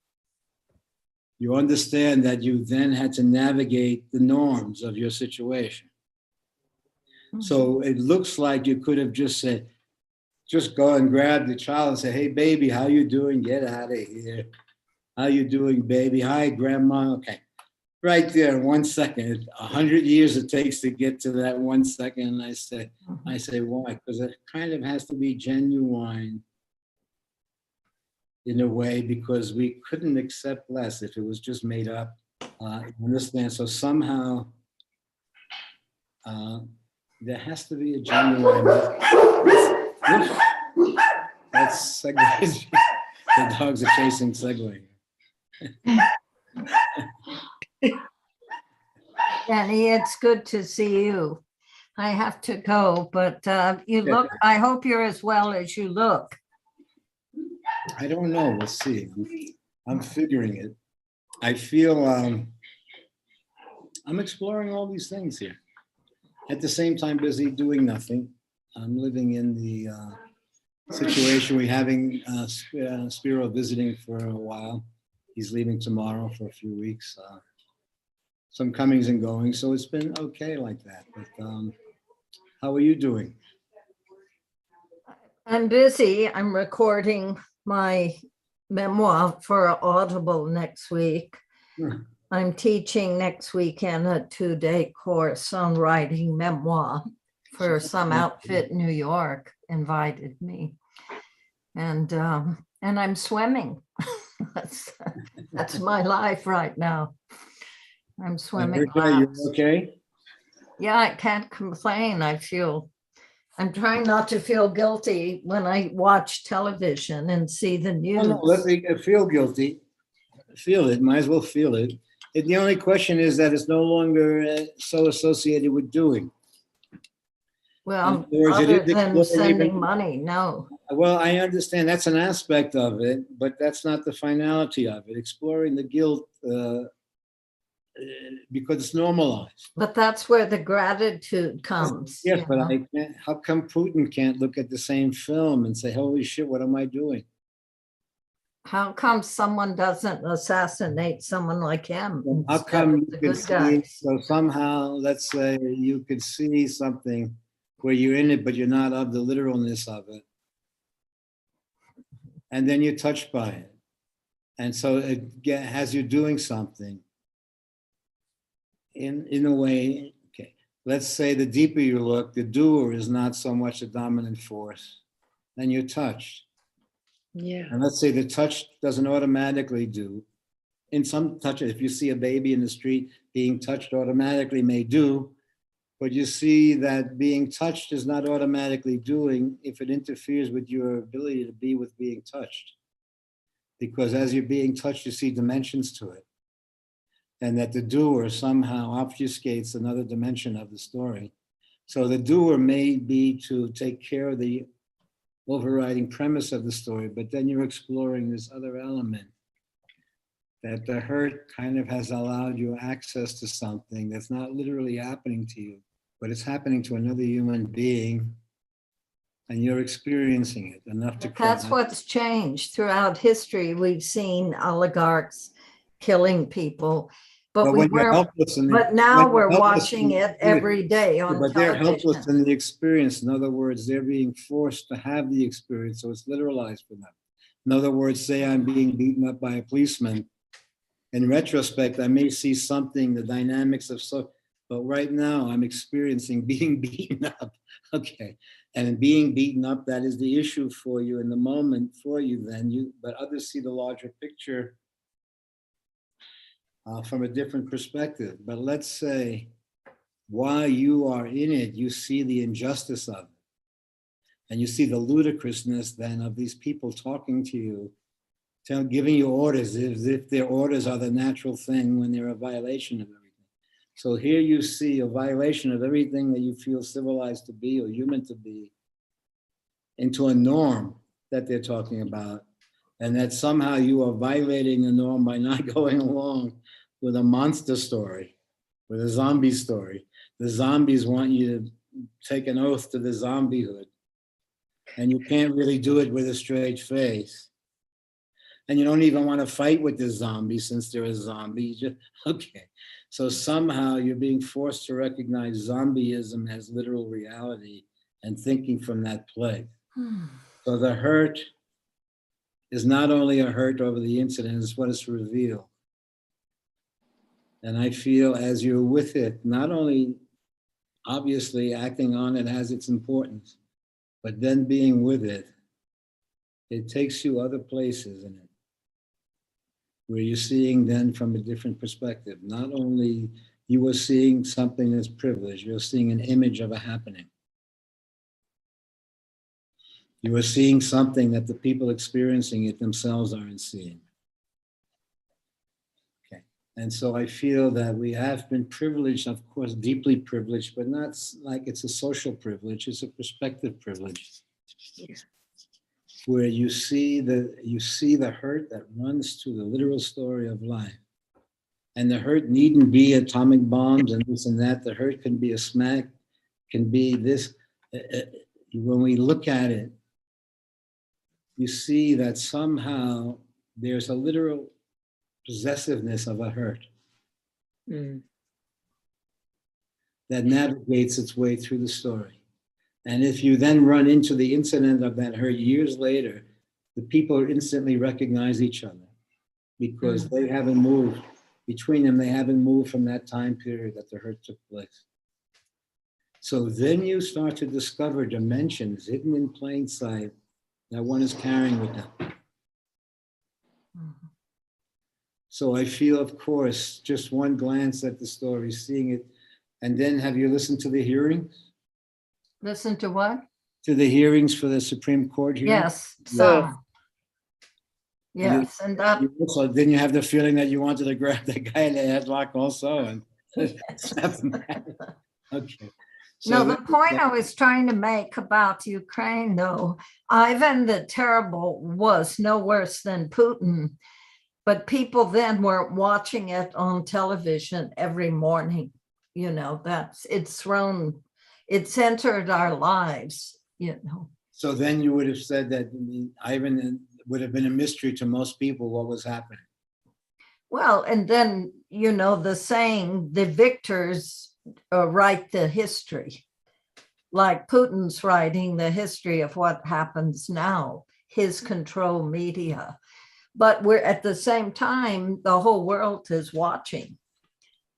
you understand that you then had to navigate the norms of your situation. Mm-hmm. So it looks like you could have just said, just go and grab the child and say, hey, baby, how you doing? Get out of here. How you doing, baby? Hi, grandma. Okay. Right there, 1 second. 100 years it takes to get to that 1 second. And I say, why? Because it kind of has to be genuine in a way, because we couldn't accept less if it was just made up. You understand? So somehow there has to be a genuine. That's Segway. The dogs are chasing Segway. Danny, it's good to see you. I have to go, but you look, I hope you're as well as you look. I don't know. We'll see. I'm figuring it. I feel I'm exploring all these things here. At the same time, busy doing nothing. I'm living in the situation. We're having Spiro visiting for a while. He's leaving tomorrow for a few weeks. Some comings and goings. So it's been okay like that. But how are you doing? I'm busy. I'm recording my memoir for Audible next week. Hmm. I'm teaching next weekend a 2-day course on writing memoir for some outfit in New York invited me. And I'm swimming. That's my life right now. I'm swimming You're laps. okay? Yeah, I can't complain. I'm trying not to feel guilty when I watch television and see the Oh, no, let news. me feel guilty. Feel it, might as well feel it. The only question is that it's no longer so associated with doing. In Well, other words, it other is than exploring sending even. money, no. Well, I understand that's an aspect of it, but that's not the finality of it. Exploring the guilt because it's normalized. But that's where the gratitude comes. Yes, you but know? I can't, how come Putin can't look at the same film and say, holy shit, what am I doing? How come someone doesn't assassinate someone like him How instead come of you the could good see, guys? so somehow, let's say you could see something where you're in it, but you're not of the literalness of it. And then you're touched by it. And so it has you doing something in a way. Okay, let's say the deeper you look, the doer is not so much a dominant force, then you're touched. Yeah. And let's say the touch doesn't automatically do. In some touches, if you see a baby in the street, being touched automatically may do, but you see that being touched is not automatically doing if it interferes with your ability to be with being touched. Because as you're being touched, you see dimensions to it. And that the doer somehow obfuscates another dimension of the story. So the doer may be to take care of the overriding premise of the story, but then you're exploring this other element that the hurt kind of has allowed you access to something that's not literally happening to you, but it's happening to another human being, and you're experiencing it enough to cry. That's what's changed throughout history. We've seen oligarchs killing people, but But we when you're weren't. helpless in But now we're watching it every day on but they're helpless television. in the experience. In other words, they're being forced to have the experience, so it's literalized for them. In other words, say I'm being beaten up by a policeman. In retrospect, I may see something, the dynamics of so, but right now I'm experiencing being beaten up. Okay. And in being beaten up, that is the issue for you in the moment for you then. But others see the larger picture from a different perspective. But let's say while you are in it, you see the injustice of it. And you see the ludicrousness then of these people talking to you, giving you orders as if their orders are the natural thing when they're a violation of everything. So here you see a violation of everything that you feel civilized to be or human to be into a norm that they're talking about. And that somehow you are violating the norm by not going along with a monster story, with a zombie story. The zombies want you to take an oath to the zombiehood. And you can't really do it with a straight face. And you don't even want to fight with the zombie since they're a zombie. You just, okay. So somehow you're being forced to recognize zombieism as literal reality and thinking from that place. So the hurt is not only a hurt over the incident, it's what it's revealed. And I feel as you're with it, not only obviously acting on it has its importance, but then being with it, it takes you other places in it, where you're seeing then from a different perspective. Not only you are seeing something that's privileged, you're seeing an image of a happening. You are seeing something that the people experiencing it themselves aren't seeing. Okay. And so I feel that we have been privileged, of course, deeply privileged, but not like it's a social privilege, it's a perspective privilege. Yeah. Where you see the hurt that runs through the literal story of life. And the hurt needn't be atomic bombs and this and that. The hurt can be a smack, can be this. When we look at it, you see that somehow there's a literal possessiveness of a hurt that navigates its way through the story. And if you then run into the incident of that hurt years later, the people instantly recognize each other because they haven't moved. Between them, they haven't moved from that time period that the hurt took place. So then you start to discover dimensions hidden in plain sight that one is carrying with them. So I feel, of course, just one glance at the story, seeing it. And then have you listened to the hearings? Listen to what? To the hearings for the Supreme Court hearing? Yes, some. Yes, and that, So then you have the feeling that you wanted to grab the guy in the headlock also and snap him out. Okay. no, So the point I was trying to make about Ukraine, though, Ivan the Terrible was no worse than Putin, but people then were watching it on television every morning. You know, it's entered our lives, you know. So then you would have said that Ivan would have been a mystery to most people what was happening. Well, and then, you know, the saying, the victors write the history, like Putin's writing the history of what happens now, his control media. But we're at the same time, the whole world is watching.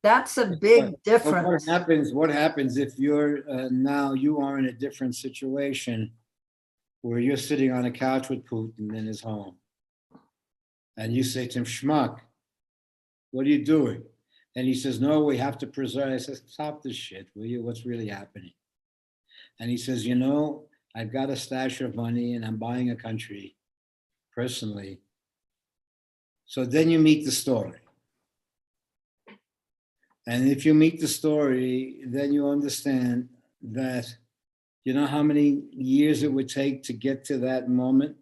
That's a big difference. What happens if you're now you are in a different situation where you're sitting on a couch with Putin in his home and you say to him, Schmuck, what are you doing? And he says, no, we have to preserve. I says, stop this shit, will you? What's really happening? And he says, you know, I've got a stash of money and I'm buying a country personally. So then you meet the story. And if you meet the story, then you understand that, you know how many years it would take to get to that moment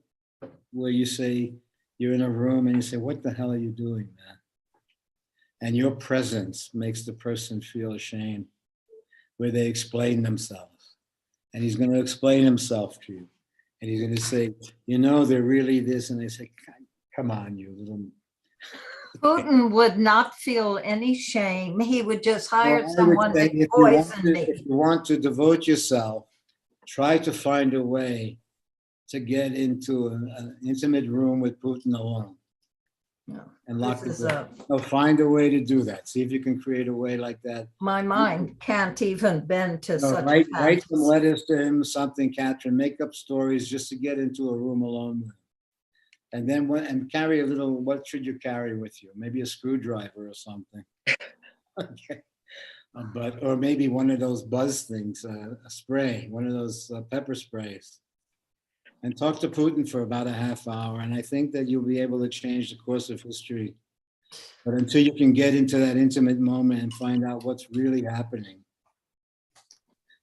where you say, you're in a room and you say, what the hell are you doing, man? And your presence makes the person feel ashamed, where they explain themselves. And he's going to explain himself to you. And he's going to say, you know, they're really this. And they say, come on, you little. Putin would not feel any shame. He would just hire Well, someone say, to poison me. if you want to devote yourself, try to find a way to get into an intimate room with Putin alone. No, And lock the this is door. So find a way to do that. See if you can create a way like that. my mind can't even bend to So such write some fantasy. letters to him, something, Catherine, make up stories just to get into a room alone with him. And then and carry a little, what should you carry with you? Maybe a screwdriver or something. Okay. Or maybe one of those buzz things, a spray, one of those pepper sprays. And talk to Putin for about a half hour. And I think that you'll be able to change the course of history. But until you can get into that intimate moment and find out what's really happening.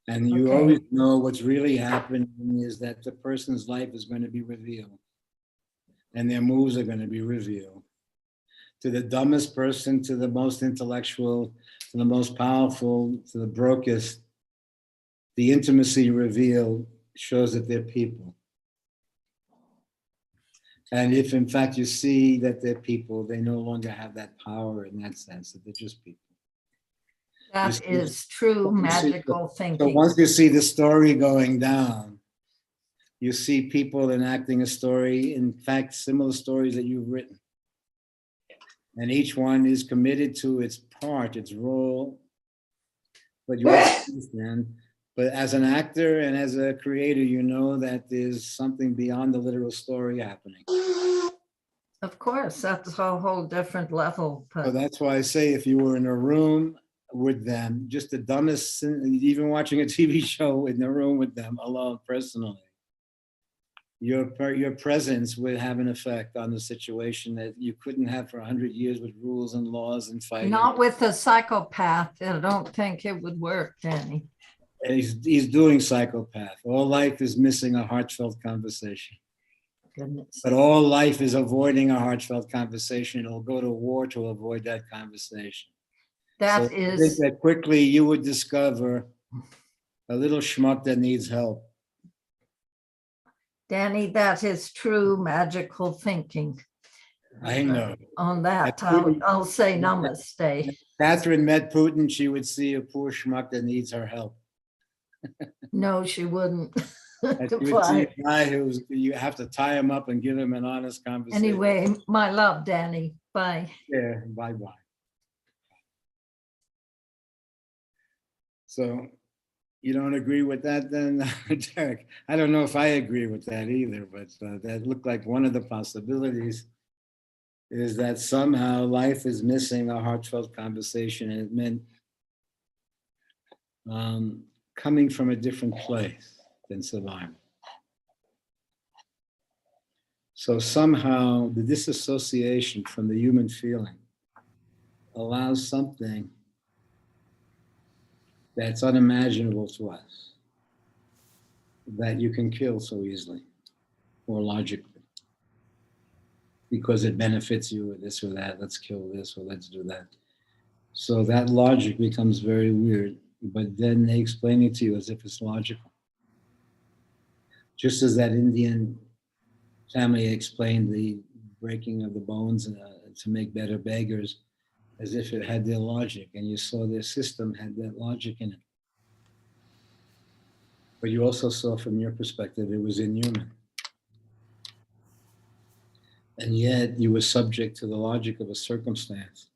And you always know what's really happening is that the person's life is going to be revealed. And their moves are going to be revealed. To the dumbest person, to the most intellectual, to the most powerful, to the brokest, the intimacy revealed shows that they're people. And if in fact you see that they're people, they no longer have that power in that sense, that they're just people. That is true magical So thinking. once you see the story going down, you see people enacting a story, in fact, similar stories that you've written. And each one is committed to its part, its role. But you understand, but as an actor and as a creator, you know that there's something beyond the literal story happening. Of course, that's a whole different level. So that's why I say if you were in a room with them, just the dumbest, even watching a TV show in the room with them alone personally, your presence would have an effect on the situation that you couldn't have for 100 years with rules and laws and fighting. Not with a psychopath. I don't think it would work, Danny. And he's doing psychopath. All life is missing a heartfelt conversation. Goodness. But all life is avoiding a heartfelt conversation. It'll go to war to avoid that conversation. That I think that quickly you would discover a little schmuck that needs help. Danny, that is true magical thinking. I know. On that, I'll say namaste. Catherine met Putin, she would see a poor schmuck that needs her help. No, she wouldn't. And you would see Goodbye. a guy who's, you have to tie him up and give him an honest conversation. Anyway, my love, Danny. Bye. Yeah, bye-bye. So you don't agree with that then, Derek? I don't know if I agree with that either, but that looked like one of the possibilities is that somehow life is missing a heartfelt conversation, and it meant coming from a different place than survival. So somehow the disassociation from the human feeling allows something that's unimaginable to us, that you can kill so easily or logically, because it benefits you or this or that. Let's kill this or let's do that. So that logic becomes very weird, but then they explain it to you as if it's logical. Just as that Indian family explained the breaking of the bones to make better beggars, as if it had their logic, and you saw their system had that logic in it. But you also saw from your perspective it was inhuman. And yet you were subject to the logic of a circumstance.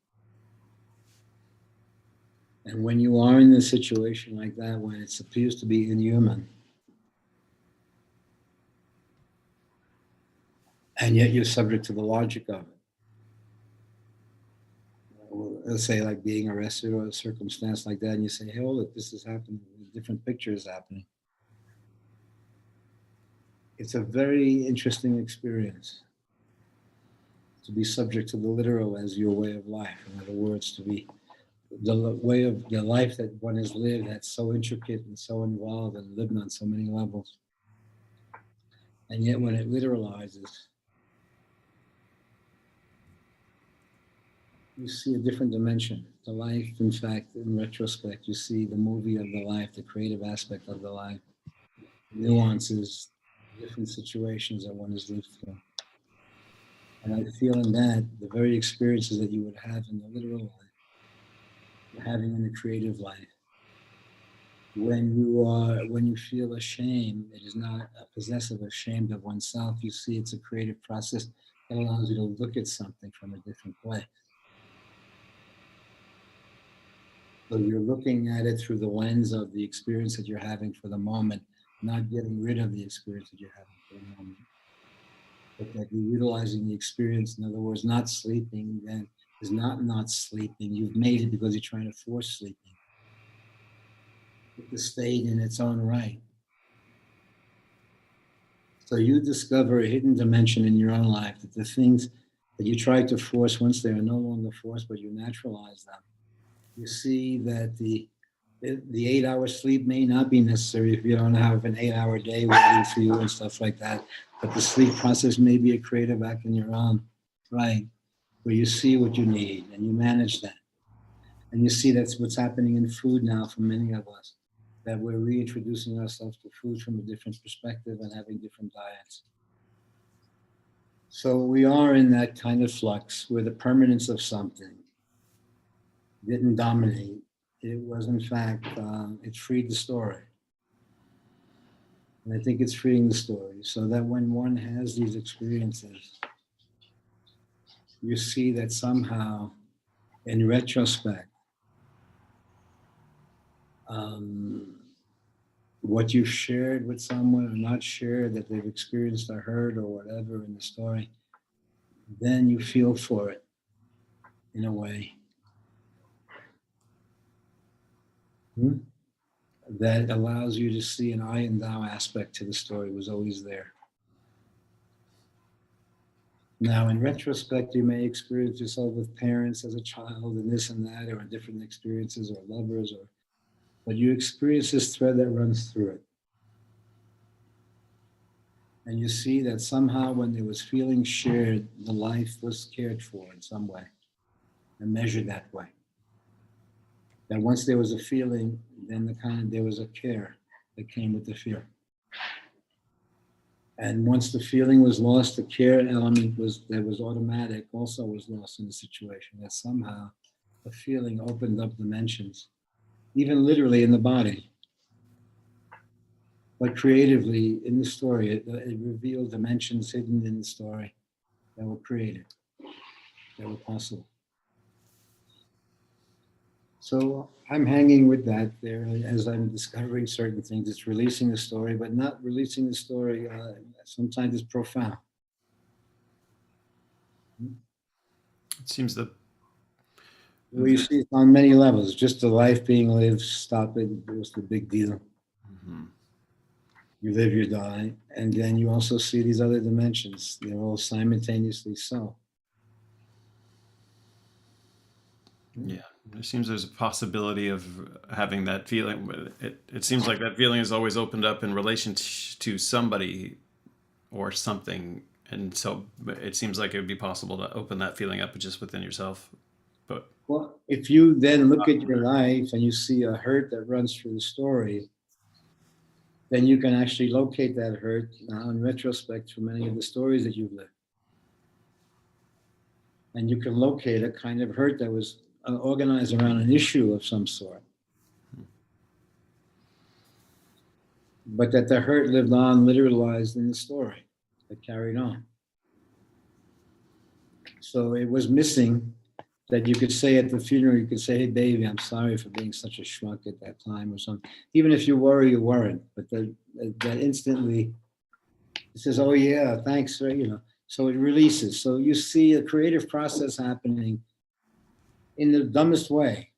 And when you are in a situation like that, when it appears to be inhuman, and yet you're subject to the logic of it, let's say like being arrested or a circumstance like that, and you say, hey, hold it, this is happening, a different picture is happening. It's a very interesting experience to be subject to the literal as your way of life. In other words, to be the way of the life that one has lived that's so intricate and so involved and lived on so many levels. And yet when it literalizes, you see a different dimension. The life, in fact, in retrospect, you see the movie of the life, the creative aspect of the life, nuances, different situations that one has lived through. And I feel in that, the very experiences that you would have in the literal life, you're having in the creative life. When you feel ashamed, it is not a possessive ashamed of oneself. You see it's a creative process that allows you to look at something from a different place. So you're looking at it through the lens of the experience that you're having for the moment, not getting rid of the experience that you're having for the moment. But that you're utilizing the experience, in other words, not sleeping, then is not sleeping. You've made it because you're trying to force sleeping. It's a state in its own right. So you discover a hidden dimension in your own life, that the things that you try to force, once they are no longer forced, but you naturalize them. You see that the 8-hour sleep may not be necessary if you don't have an 8-hour day waiting for you and stuff like that. But the sleep process may be a creative act in your own right, where you see what you need and you manage that. And you see that's what's happening in food now for many of us, that we're reintroducing ourselves to food from a different perspective and having different diets. So we are in that kind of flux where the permanence of something didn't dominate. It was, in fact, it freed the story. And I think it's freeing the story so that when one has these experiences, you see that somehow, in retrospect, what you've shared with someone or not shared, that they've experienced or heard or whatever in the story, then you feel for it in a way. That allows you to see an I and thou aspect to the story was always there. Now, in retrospect, you may experience yourself with parents as a child and this and that, or different experiences or lovers, but you experience this thread that runs through it. And you see that somehow when there was feeling shared, the life was cared for in some way and measured that way. That once there was a feeling, then there was a care that came with the fear. And once the feeling was lost, the care element that was automatic also was lost in the situation. That somehow the feeling opened up dimensions, even literally in the body. but creatively in the story, it revealed dimensions hidden in the story that were created, that were possible. So I'm hanging with that there as I'm discovering certain things. It's releasing the story, but not releasing the story. Sometimes it's profound. It seems that We see it on many levels. Just the life being lived, stop it. What's the big deal? You live, you die. And then you also see these other dimensions. They're all simultaneously so. yeah, it seems there's a possibility of having that feeling. It seems like that feeling is always opened up in relation to somebody or something, and so it seems like it would be possible to open that feeling up just within yourself. But Well, if you then look at your life and you see a hurt that runs through the story, then you can actually locate that hurt now in retrospect for many of the stories that you've lived. And you can locate a kind of hurt that was organized around an issue of some sort. But that the hurt lived on, literalized in the story, that carried on. So it was missing that you could say at the funeral, you could say, hey, baby, I'm sorry for being such a schmuck at that time or something. Even if you were, you weren't. But that instantly, it says, oh, yeah, thanks, you know. So it releases. So you see a creative process happening in the dumbest way.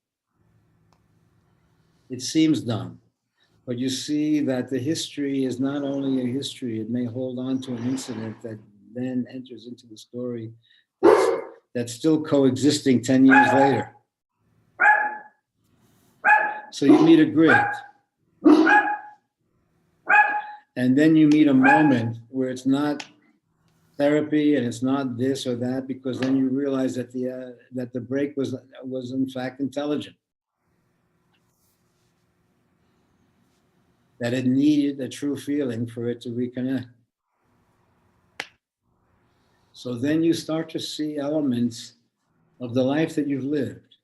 It seems dumb. But you see that the history is not only a history, it may hold on to an incident that then enters into the story that's still coexisting 10 years later. So you meet a grid. And then you meet a moment where it's not therapy and it's not this or that, because then you realize that the break was in fact intelligent. That it needed a true feeling for it to reconnect. So then you start to see elements of the life that you've lived.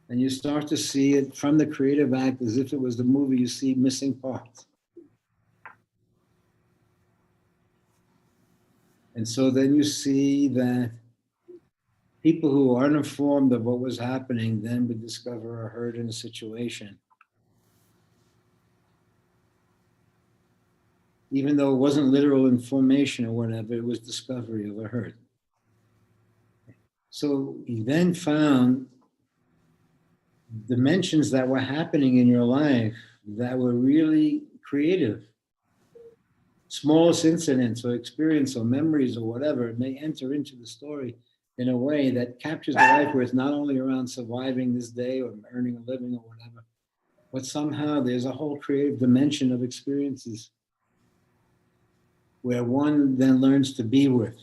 And you start to see it from the creative act as if it was the movie. You see missing parts. And so then you see that people who aren't informed of what was happening then would discover a hurt in a situation. Even though it wasn't literal information or whatever, it was discovery of a hurt. So he then found dimensions that were happening in your life that were really creative. Smallest incidents or experience or memories or whatever, it may enter into the story in a way that captures the life where it's not only around surviving this day or earning a living or whatever, but somehow there's a whole creative dimension of experiences where one then learns to be with.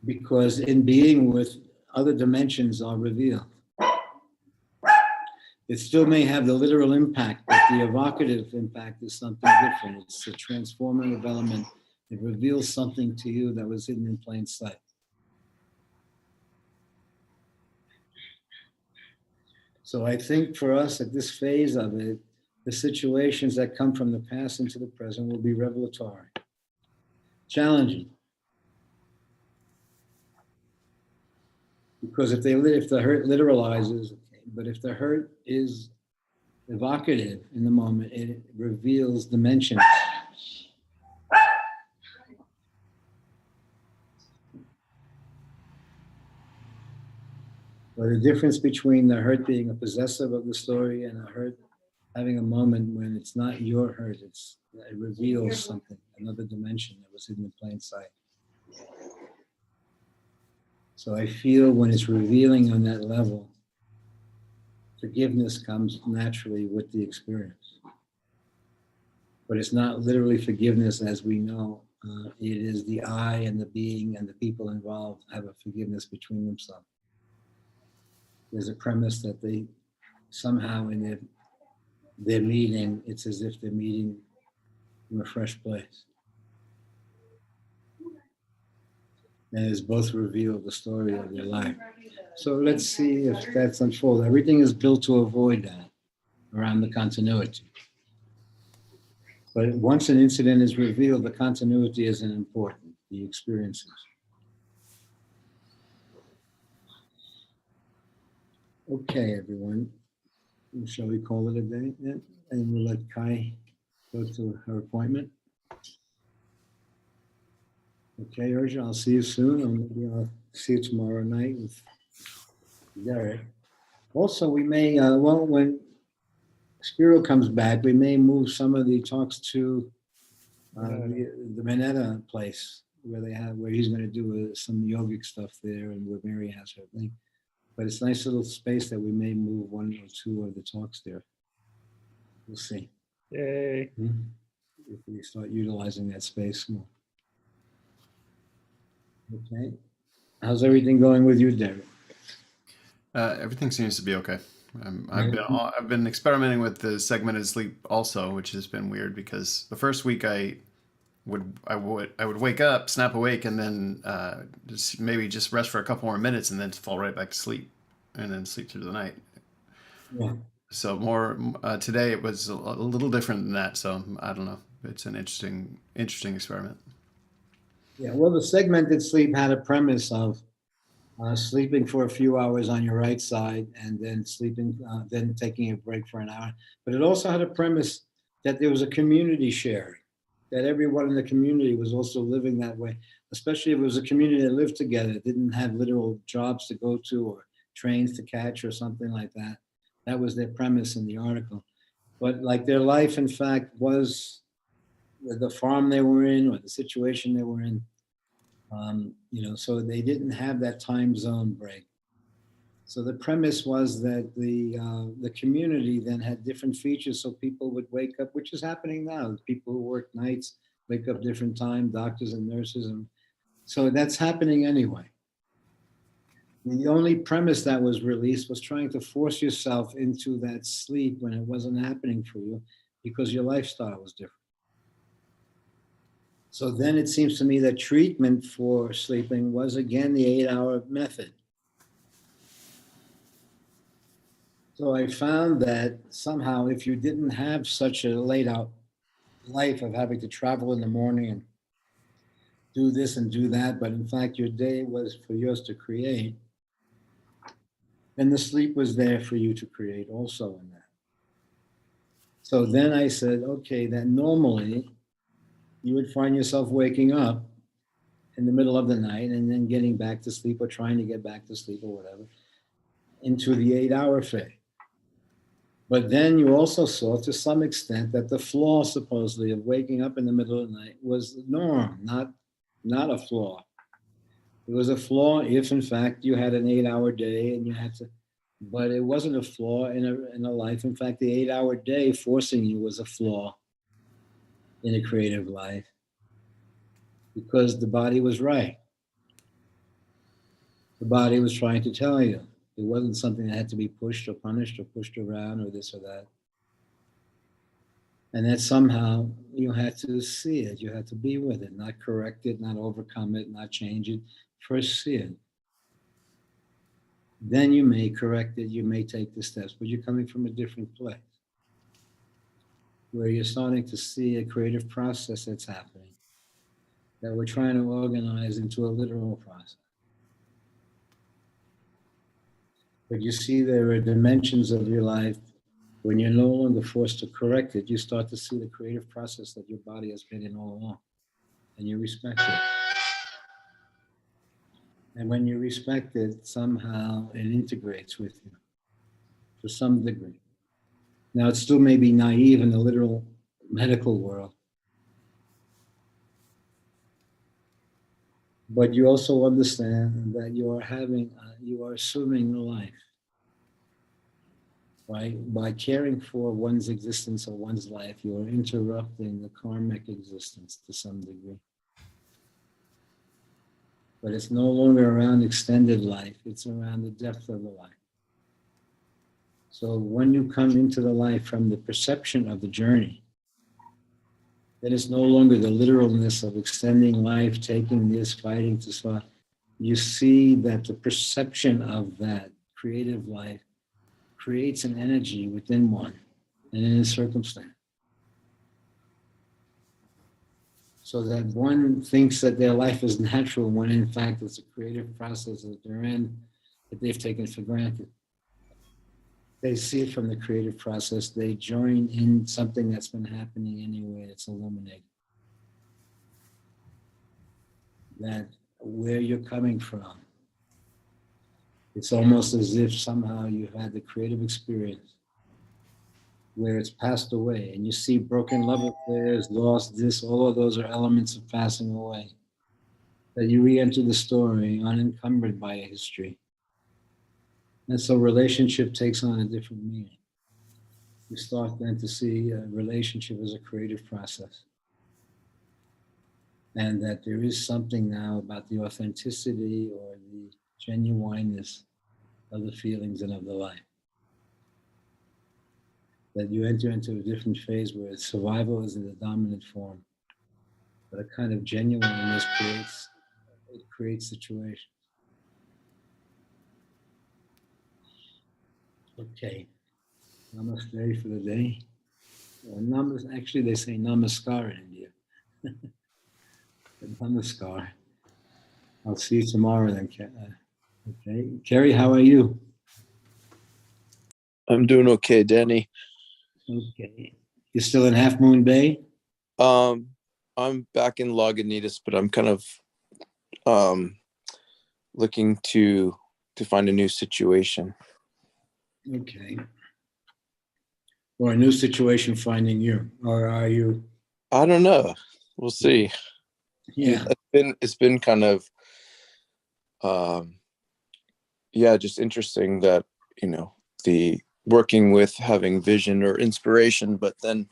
Because in being with, other dimensions are revealed. It still may have the literal impact, but the evocative impact is something different. It's a transformative element. It reveals something to you that was hidden in plain sight. So I think for us at this phase of it, the situations that come from the past into the present will be revelatory, challenging. Because if the hurt literalizes, but if the hurt is evocative in the moment, it reveals dimensions. But the difference between the hurt being a possessive of the story and a hurt having a moment when it's not your hurt, it reveals something, another dimension that was hidden in plain sight. So I feel when it's revealing on that level, forgiveness comes naturally with the experience. But it's not literally forgiveness as we know. It is the I and the being and the people involved have a forgiveness between themselves. There's a premise that they somehow in their meeting, it's as if they're meeting from a fresh place. And it's both revealed the story of their life. So let's see if that's unfolded. Everything is built to avoid that. around the continuity. But once an incident is revealed, the continuity isn't important, the experiences. Okay, everyone. Shall we call it a day then? And we'll let Kai go to her appointment. Okay, Urja, I'll see you soon, or maybe I'll see you tomorrow night with Derek. Also, we may, well, when Spiro comes back, we may move some of the talks to the Minetta place where he's going to do some yogic stuff there, and where Mary has her thing. But it's a nice little space that we may move one or two of the talks there. We'll see. Yay. If we start utilizing that space more. Okay. How's everything going with you, Derek? Everything seems to be okay. I've been experimenting with the segmented sleep also, which has been weird because the first week I would wake up, snap awake, and then just rest for a couple more minutes, and then fall right back to sleep, and then sleep through the night. Yeah. So more today it was a little different than that. So I don't know. It's an interesting experiment. Yeah. Well, the segmented sleep had a premise of sleeping for a few hours on your right side, and then then taking a break for an hour. But it also had a premise that there was a community sharing, that everyone in the community was also living that way, especially if it was a community that lived together, didn't have literal jobs to go to or trains to catch or something like that. That was their premise in the article. But like their life, in fact, was the farm they were in or the situation they were in. So they didn't have that time zone break. So the premise was that the community then had different features, so people would wake up, which is happening now. People who work nights wake up different time, doctors and nurses, and so that's happening anyway. The only premise that was released was trying to force yourself into that sleep when it wasn't happening for you because your lifestyle was different. So then it seems to me that treatment for sleeping was again the 8-hour method. So I found that somehow if you didn't have such a laid out life of having to travel in the morning and do this and do that, but in fact your day was for yours to create, then the sleep was there for you to create also in that. So then I said, okay, then normally you would find yourself waking up in the middle of the night and then getting back to sleep or trying to get back to sleep or whatever into the 8-hour phase. But then you also saw to some extent that the flaw supposedly of waking up in the middle of the night was the norm, not a flaw. It was a flaw if in fact you had an 8-hour day and you had to, but it wasn't a flaw in a life. In fact, the 8-hour day forcing you was a flaw in a creative life because the body was right. The body was trying to tell you. It wasn't something that had to be pushed or punished or pushed around or this or that. And that somehow you had to see it. You had to be with it, not correct it, not overcome it, not change it. First see it. Then you may correct it, you may take the steps, but you're coming from a different place where you're starting to see a creative process that's happening that we're trying to organize into a literal process. But you see there are dimensions of your life when you're no longer forced to correct it, you start to see the creative process that your body has been in all along, and you respect it. And when you respect it, somehow it integrates with you to some degree. Now, it still may be naive in the literal medical world, but you also understand that you are assuming life. Right? By caring for one's existence or one's life, you are interrupting the karmic existence to some degree. But it's no longer around extended life, it's around the depth of the life. So when you come into the life from the perception of the journey, then it's no longer the literalness of extending life, taking this, fighting to swap. You see that the perception of that creative life creates an energy within one and in a circumstance. So that one thinks that their life is natural when in fact it's a creative process that they're in that they've taken for granted. They see it from the creative process. They join in something that's been happening anyway. It's illuminated. That where you're coming from, it's almost as if somehow you've had the creative experience where it's passed away, and you see broken love affairs, lost this, all of those are elements of passing away. That you re-enter the story unencumbered by a history. And so relationship takes on a different meaning. You start then to see a relationship as a creative process. And that there is something now about the authenticity or the genuineness of the feelings and of the life. That you enter into a different phase where survival is in the dominant form, but a kind of genuineness creates situations. Okay, namaste for the day. Actually, they say namaskar in India. Namaskar. I'll see you tomorrow then. Okay, Kerry, how are you? I'm doing okay, Danny. Okay, you're still in Half Moon Bay? I'm back in Lagunitas, but I'm kind of looking to find a new situation. Okay. Or a new situation finding you, or are you? I don't know. We'll see. Yeah. It's been kind of just interesting that, the working with having vision or inspiration, but then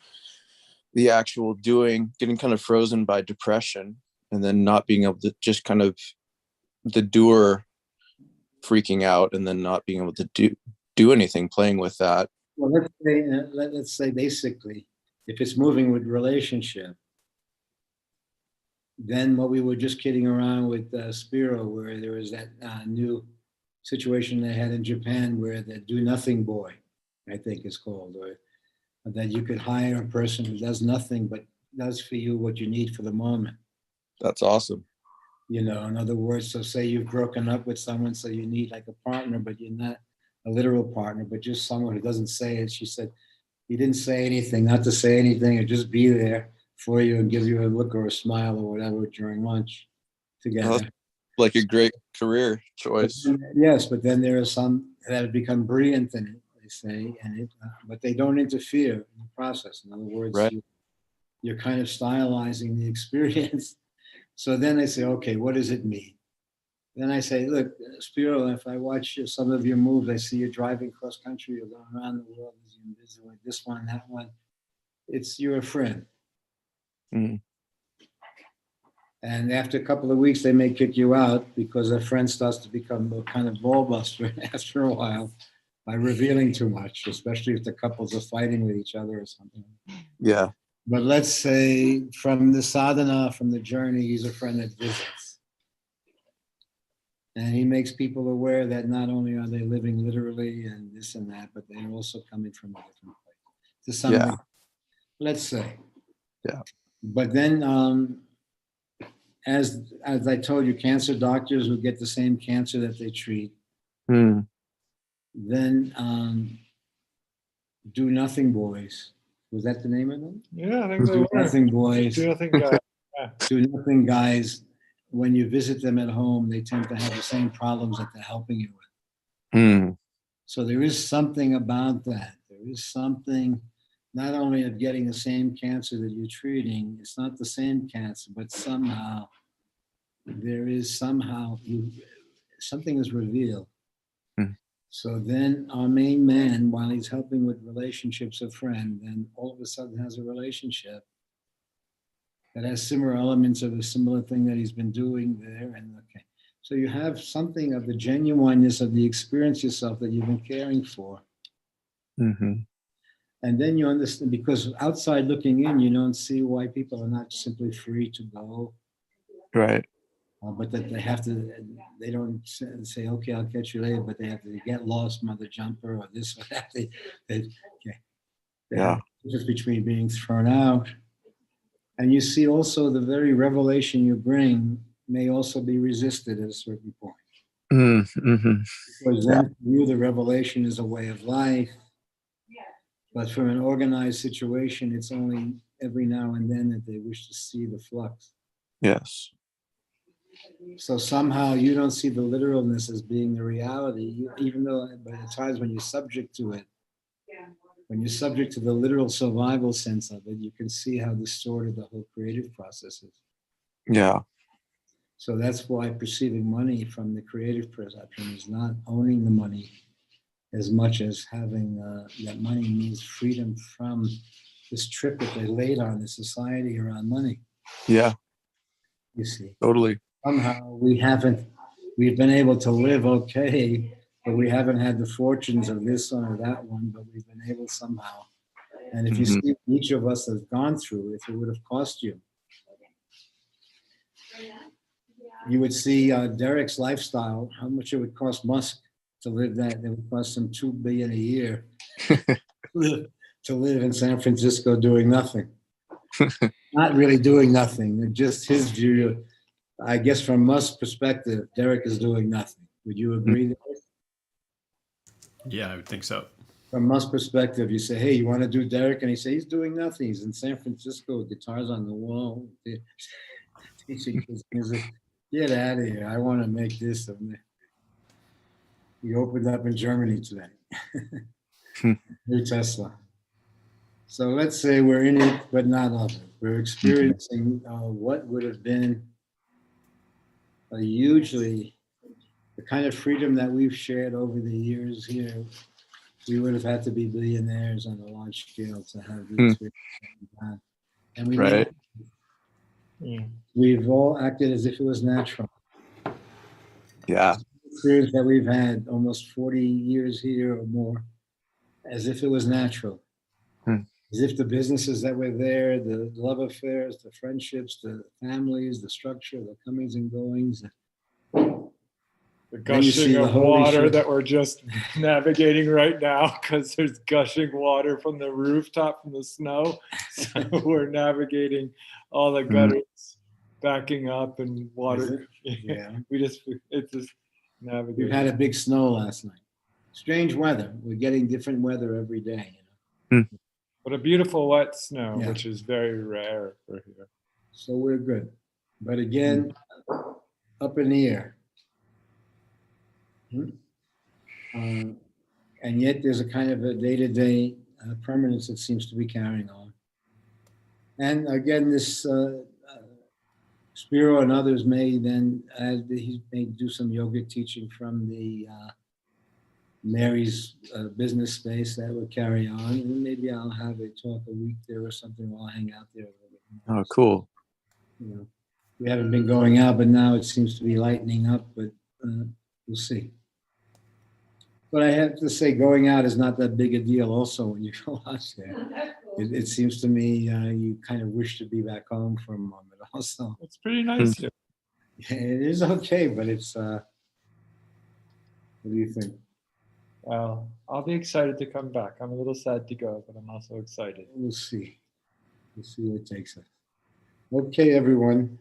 the actual doing, getting kind of frozen by depression, and then not being able to just kind of the doer freaking out and then not being able to do anything, playing with that. Well, let's say basically, if it's moving with relationship, then what we were just kidding around with Spiro, where there was that new situation they had in Japan where the do nothing boy, I think it's called, or that you could hire a person who does nothing but does for you what you need for the moment. That's awesome. In other words, so say you've broken up with someone, so you need like a partner, but you're not a literal partner, but just someone who doesn't say it. She said, he didn't say anything, not to say anything, or just be there for you and give you a look or a smile or whatever during lunch together. Like a great career choice. Yes, but then there are some that have become brilliant in it, they say, but they don't interfere in the process. In other words, right. You're kind of stylizing the experience. So then they say, okay, what does it mean? Then I say, look, Spiro, if I watch some of your moves, I see you driving cross country, you're going around the world, you're busy with this one, that one. You're a friend. Mm-hmm. And after a couple of weeks, they may kick you out because a friend starts to become a kind of ball buster after a while by revealing too much, especially if the couples are fighting with each other or something. Yeah. But let's say from the sadhana, from the journey, he's a friend that visits. And he makes people aware that not only are they living literally and this and that, but they're also coming from a different place. To something, let's say. Yeah. But then, as I told you, cancer doctors who get the same cancer that they treat, then do nothing boys. Was that the name of them? Yeah, I think they Do were. nothing boys. Do nothing guys. Yeah. Do nothing guys. When you visit them at home, they tend to have the same problems that they're helping you with. So there is something about that. There is something not only of getting the same cancer that you're treating, it's not the same cancer, but somehow there is something is revealed. So then our main man, while he's helping with relationships, a friend, then all of a sudden has a relationship that has similar elements of a similar thing that he's been doing there. And okay, so you have something of the genuineness of the experience yourself that you've been caring for. And then you understand, because outside looking in, you don't see why people are not simply free to go. Right. But that they don't say, okay, I'll catch you later, but they have to get lost, mother jumper, or this or that. Okay. Yeah. Just between being thrown out. And you see also the very revelation you bring may also be resisted at a certain point. Mm-hmm. Because then for you, the revelation is a way of life. But from an organized situation, it's only every now and then that they wish to see the flux. Yes. So somehow you don't see the literalness as being the reality, even though by the times when you're subject to it, when you're subject to the literal survival sense of it, you can see how distorted the whole creative process is. Yeah. So that's why perceiving money from the creative perception is not owning the money as much as having that money means freedom from this trip that they laid on the society around money. Yeah. You see, Totally. somehow we've been able to live okay, but we haven't had the fortunes of this one or that one, but we've been able somehow. And if you Mhm. see what each of us has gone through, if it would have cost you, you would see Derek's lifestyle, how much it would cost Musk to live that. It would cost him $2 billion a year to live in San Francisco doing nothing. Not really doing nothing, just his view. I guess from Musk's perspective, Derek is doing nothing. Would you agree? Derek? Yeah, I would think so. From Musk's perspective, you say, hey, you want to do Derek? And he says, he's doing nothing. He's in San Francisco with guitars on the wall, teaching his music. Get out of here. I want to make this. He opened up in Germany today. New Tesla. So let's say we're in it, but not of it. We're experiencing what would have been a hugely, the kind of freedom that we've shared over the years here. We would have had to be billionaires on a large scale to have the experience that we've had. And we Right. we've all acted as if it was natural. Yeah. Experience that we've had almost 40 years here or more, as if it was natural. As if the businesses that were there, the love affairs, the friendships, the families, the structure, the comings and goings. The Then you see gushing the of holy water shit. that we're just navigating right now because there's gushing water from the rooftop from the snow. So we're navigating all the gutters backing up and Is water. it? Yeah. It's just navigating. We've had a big snow last night. Strange weather. We're getting different weather every day. You know? But a beautiful wet snow, Yeah. which is very rare for here. So we're good. But again, up in the air. And yet there's a kind of a day-to-day permanence that seems to be carrying on. And again, this Spiro and others may then, he may do some yoga teaching from the Mary's business space that would carry on. And maybe I'll have a talk a week there or something. I'll hang out there a little bit more. Oh, cool. You know, we haven't been going out, but now it seems to be lightening up, but we'll see. But I have to say, going out is not that big a deal also when you go out there. It seems to me you kind of wish to be back home for a moment also. It's pretty nice here. It is okay, but it's, what do you think? Well, I'll be excited to come back. I'm a little sad to go, but I'm also excited. We'll see. We'll see where it takes us. Okay, everyone.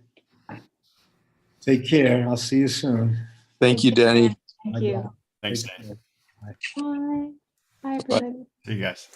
Take care. I'll see you soon. Thank you, Danny. Thank you. Thanks, Take Dan. care. Bye. Bye, everybody. See you guys.